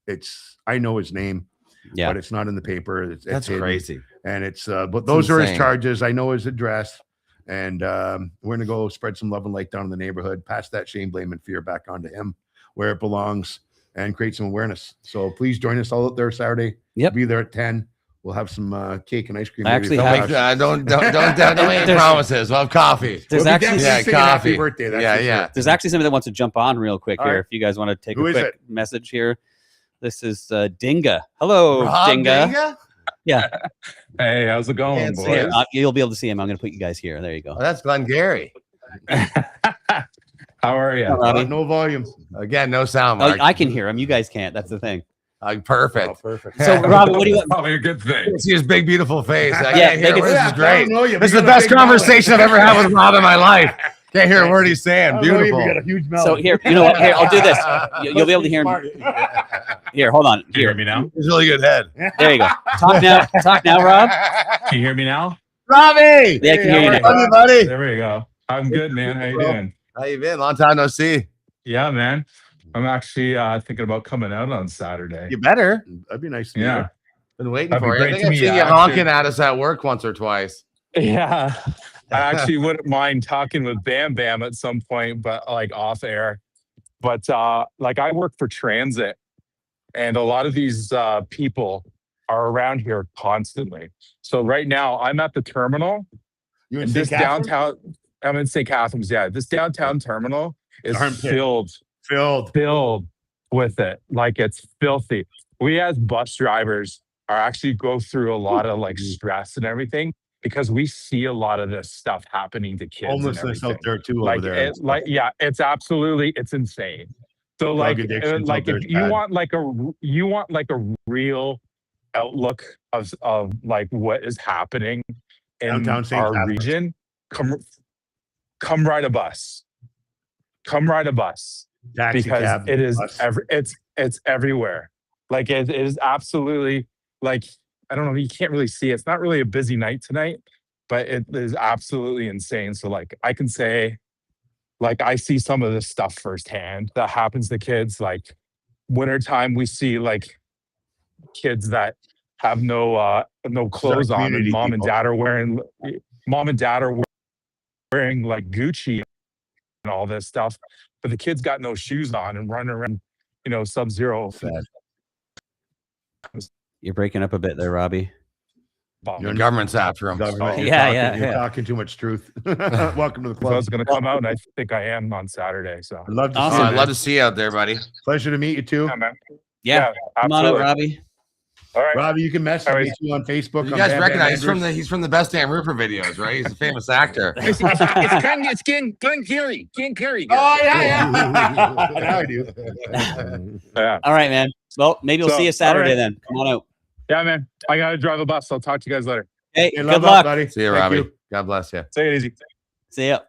it's I know his name, Yeah. but it's not in the paper. That's hidden. crazy. And it's but those are his insane. charges. I know his address. And we're gonna go spread some love and light down in the neighborhood, pass that shame, blame, and fear back onto him where it belongs, and create some awareness. So please join us all out there Saturday. Yep. Be there at 10. We'll have some cake and ice cream. I maybe actually for have- Josh. Don't make any promises. We'll have coffee. There's We'll be actually dancing, singing coffee. Happy birthday. That's Yeah, for yeah. sure. There's actually somebody that wants to jump on real quick All here. right. If you guys want to take Who a is quick it? message here. This is Dinga. Hello, Rob Dinga. Dinga? Yeah. Hey, how's it going, Can't see boys? it. You'll be able to see him. I'm going to put you guys here. There you go. Oh, that's Glenn Gary. How are you? Robbie. No volume. Again, no sound, Oh, Mark. I can hear him. You guys can't. That's the thing. Perfect. Oh, perfect. So, Robbie, what do you want? Probably a good thing. See his big, beautiful face. I Yeah, can't hear make it. it- This is great. I don't know you, but This is you the got a best big melon. conversation I've ever had with Rob in my life. Can't hear a word he's saying. I don't know you, Beautiful. but you got a huge melon. So here, you know what? Here, I'll do this. You'll be able to hear him. Here, hold on. Can you hear Here, me now? He's a really good head. there you go. Talk now. Talk now, Rob. Can you hear me now? Robbie! Yeah, I can hear you now. Love you, buddy. There we go. I'm good, man. How you doing? How you been? Long time no see. Yeah, man. I'm actually thinking about coming out on Saturday. You better. That'd be nice to meet Yeah. you. Been waiting That'd be for you. I great think to I've meet seen you, you actually. honking at us at work once or twice. Yeah. I actually wouldn't mind talking with Bam Bam at some point, but like off air. But like I work for transit, and a lot of these people are around here constantly. So right now I'm at the terminal. You in And St. this Catharines? downtown, I'm in St. Catharines. Yeah, this downtown terminal is Armpit. filled with it. Like it's filthy. We as bus drivers are actually go through a lot of like stress and everything because we see a lot of this stuff happening to kids. and Homelessness out everything. there too. Like, over there. it, like, yeah, it's absolutely, it's insane. So like, addictions like out there if is you bad. want like a real outlook of like what is happening in Downtown St. our Catharines. region, come ride a bus. Come ride a bus Taxi because cab, it is bus. it's everywhere. Like it is absolutely like I don't know. You can't really see. It's not really a busy night tonight, but it is absolutely insane. So like I can say, like I see some of this stuff firsthand that happens to kids. Like wintertime, we see like kids that have no clothes on, and community mom and people. dad are wearing like Gucci and all this stuff, but the kids got no shoes on and running around, sub-zero. You're breaking up a bit there, Robbie. The government's after him. Government, you're Yeah, talking, yeah, You're yeah. talking too much truth. Welcome to the I club. was going to come out, and I think I am on Saturday. So I'd love to Awesome. see you, I'd man. love to see you out there, buddy. Pleasure to meet you too. yeah, man. Yeah. Come on up, absolutely. Robbie. All right. Robbie, you can message All right. me too on Facebook. You I'm guys Bam Bam recognize Andrews. he's from the Best Damn Roofer videos, right? He's a famous actor. It's Glenn Carey. Glenn Carey. Oh yeah, Now I do. Yeah. All right, man. Well, maybe we'll So, see you Saturday all right. then. Come on out. Yeah, man. I got to drive a bus. I'll talk to you guys later. Hey, Hey, good love luck. up, buddy. See you, Thank Robbie. God bless you. Take it easy. See ya.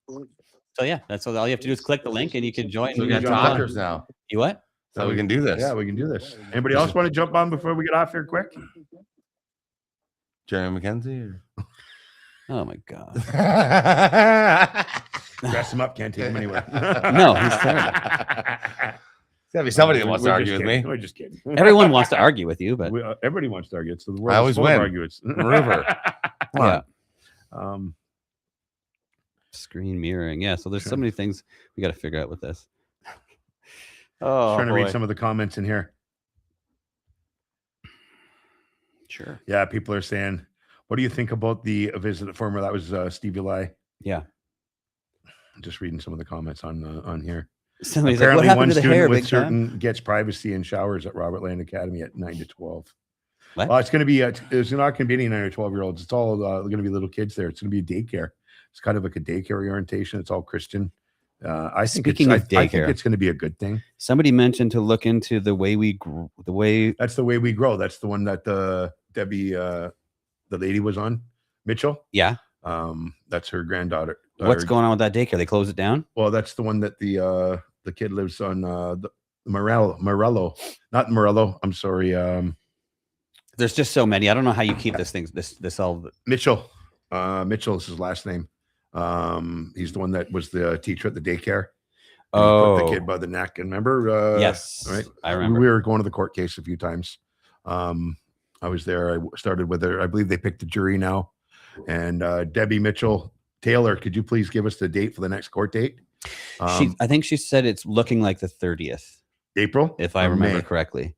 So yeah, that's all you have to do is click the link and you can join. So we You got can jump on. talkers now. You what? So we can do this. Yeah, we can do this. Anybody else want to jump on before we get off here quick? Jerry McKenzie. Oh my God. Dress him up, can't take him anywhere. No, he's terrible. There's gotta be somebody that wants to argue with me. We're just kidding. Everyone wants to argue with you, but everybody wants to argue. It's the world. I always win. Argue. It's River. yeah. Um, Screen mirroring. Yeah. So there's so many things we got to figure out with this. Oh, trying to read some of the comments in here. Sure. Yeah, people are saying, "What do you think about the visit former?" That was Stevie Lai. Yeah. Just reading some of the comments on here. Somebody's apparently like, what one happened to the student hair, with big certain gets privacy and showers at Robert Land Academy at 9 to 12. What? Well, it's going to be it's not going to be any 9 or 12-year-olds. It's all going to be little kids there. It's going to be a daycare. It's kind of like a daycare orientation. It's all Christian. I think Speaking of I think daycare, it's going to be a good thing. Somebody mentioned to look into the way we That's the way we grow. That's the one that Debbie, the lady, was on. Mitchell. Yeah. That's her granddaughter. What's going on with that daycare? They closed it down? Well, that's the one that the kid lives on the Morello, not Morello. I'm sorry. There's just so many. I don't know how you keep this all. Mitchell. Mitchell is his last name. He's the one that was the teacher at the daycare. Oh, put the kid by the neck. And remember? Yes, right. I remember. We were going to the court case a few times. I was there. I started with her. I believe they picked the jury now. And Debbie Mitchell Taylor, could you please give us the date for the next court date? I think she said it's looking like the 30th April, if I remember May. correctly.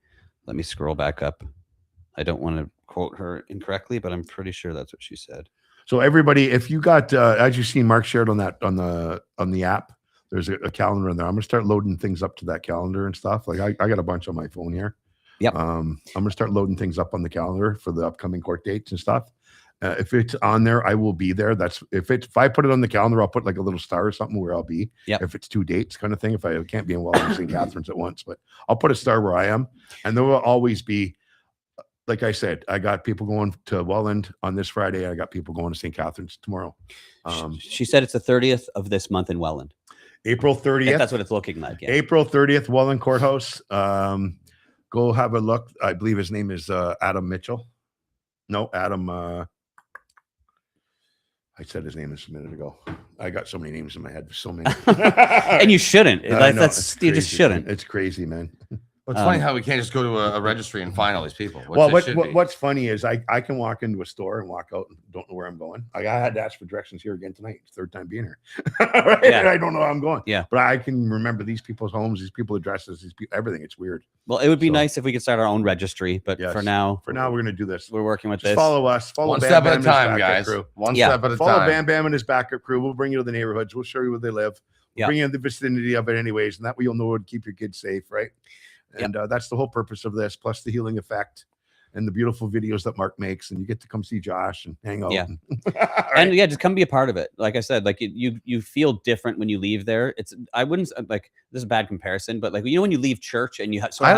Let me scroll back up. I don't want to quote her incorrectly, but I'm pretty sure that's what she said. So everybody, if you got, as you've seen, Mark shared on the app, there's a calendar in there. I'm gonna start loading things up to that calendar and stuff. Like I got a bunch on my phone here. Yep. I'm gonna start loading things up on the calendar for the upcoming court dates and stuff. If it's on there, I will be there. If I put it on the calendar, I'll put like a little star or something where I'll be. Yeah. If it's 2 dates kind of thing, if I can't be in Welland and St. Catharines at once, but I'll put a star where I am, and there will always be. Like I said, I got people going to Welland on this Friday. I got people going to St. Catharines tomorrow. She said it's the 30th of this month in Welland. April 30th. That's what it's looking like. Yeah. April 30th, Welland Courthouse. Go have a look. I believe his name is Adam Mitchell. No, Adam. I said his name a minute ago. I got so many names in my head. So many. And you shouldn't. I know, You just shouldn't. It's crazy, man. Well, it's funny how we can't just go to a registry and find all these people. What's funny is I can walk into a store and walk out and don't know where I'm going. I had to ask for directions here again tonight. It's third time being here. Right? Yeah. I don't know how I'm going. Yeah. But I can remember these people's homes, these people's addresses, these people, everything. It's weird. Well, it would be nice if we could start our own registry, but Yes. for now, we're going to do this. We're working with Just this. follow us. Follow One Bam step Bam at a and his time, backup guys. crew. One Yeah. step at a Follow time. Bam Bam and his backup crew. We'll bring you to the neighborhoods. We'll show you where they live. We'll Yeah. bring you in the vicinity of it anyways. And that way you'll know to keep your kids safe, right? And that's the whole purpose of this, plus the healing effect and the beautiful videos that Mark makes. And you get to come see Josh and hang out. Yeah. And, And yeah, just come be a part of it. Like I said, like you feel different when you leave there. I wouldn't like this is a bad comparison, but like when you leave church and you have I you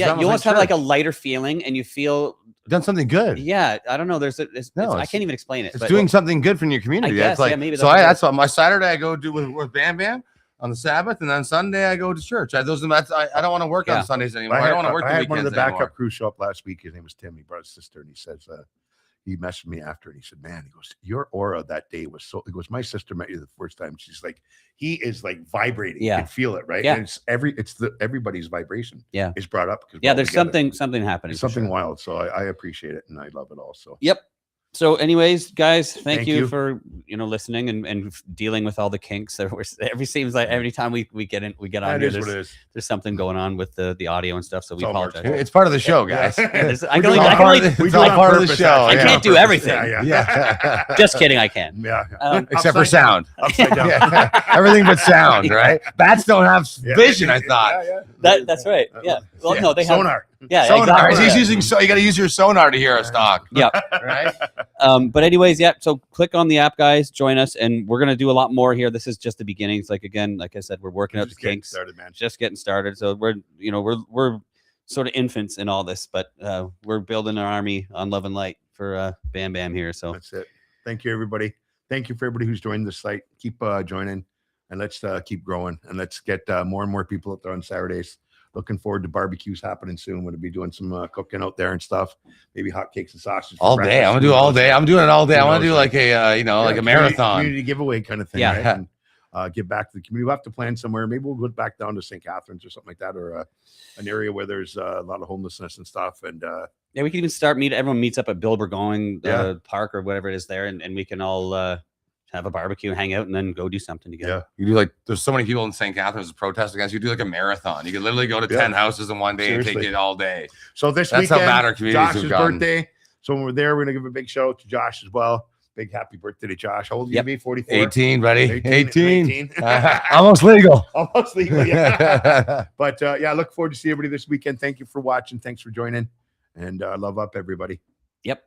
almost have like a lighter feeling and you feel done something good. Yeah, I don't know. No, I can't even explain it. It's doing something good for your community. I guess, It's like, yeah, maybe so that's what my Saturday I go do with Bam Bam on the Sabbath, and then Sunday I go to church. I don't want to work on Sundays anymore. I don't want to work the I had weekends one of the backup anymore. crew show up last week. His name was Tim. He brought his sister, and he says, he messaged me after, and he said, "Man, he goes, your aura that day was so." He goes, "My sister met you the first time. She's like, he is like vibrating. Yeah. You can feel it, right? Yeah. And everybody's vibration. Yeah. is brought up. Yeah, there's something happening. It's for something sure. wild. So I appreciate it, and I love it also. Yep. So, anyways, guys, thank you you. for listening and dealing with all the kinks. Seems like every time we get on That here, is what it is. there's something going on with the audio and stuff. So we It's all Mark's apologize. fault. It's part of the show, guys. I can It's only all part of the show. I yeah. can't do everything. Yeah. Just kidding, I can. Yeah. Except for sound. Upside down. Yeah. Everything but sound, right? Bats don't have vision, I thought. That's right. Yeah. Well, no, they have sonar. Yeah, sonar. exactly. He's using you got to use your sonar to hear us talk. Yeah. Right. But anyways, yeah. So click on the app, guys. Join us, and we're gonna do a lot more here. This is just the beginning. It's like like I said, we're working out the kinks. Started, man. Just getting started. So we're sort of infants in all this, but we're building an army on love and light for Bam Bam here. So That's it. Thank you, everybody. Thank you for everybody who's joined the site. Keep joining, and let's keep growing, and let's get more and more people out there on Saturdays. looking forward to barbecues happening soon. We're gonna be doing some cooking out there and stuff. Maybe hot cakes and sausages for All day. breakfast. I'm gonna do it all day. I'm doing it all day. I Who want to knows, do like a like a marathon. community giveaway kind of thing. Yeah. Right? And, give back to the community. We'll have to plan somewhere. Maybe we'll go back down to St. Catharines or something like that, or an area where there's a lot of homelessness and stuff. And Yeah, we can even start everyone meets up at Bill Burgoyne Yeah. Park or whatever it is there, and we can all have a barbecue, hang out, and then go do something together. You do like there's so many people in St. Catharines to protest against. You do like a marathon. You could literally go to 10 houses in one day and Seriously. take it all day. So this That's weekend, how bad our communities have Josh's gotten. birthday. So when we're there, we're gonna give a big shout out to Josh as well. Big happy birthday to Josh. How old are you? Yep. Be 44. 18, buddy. 18. 18. Almost legal. Almost legal. Yeah. But yeah, look forward to see everybody this weekend. Thank you for watching. Thanks for joining. And love up everybody. Yep.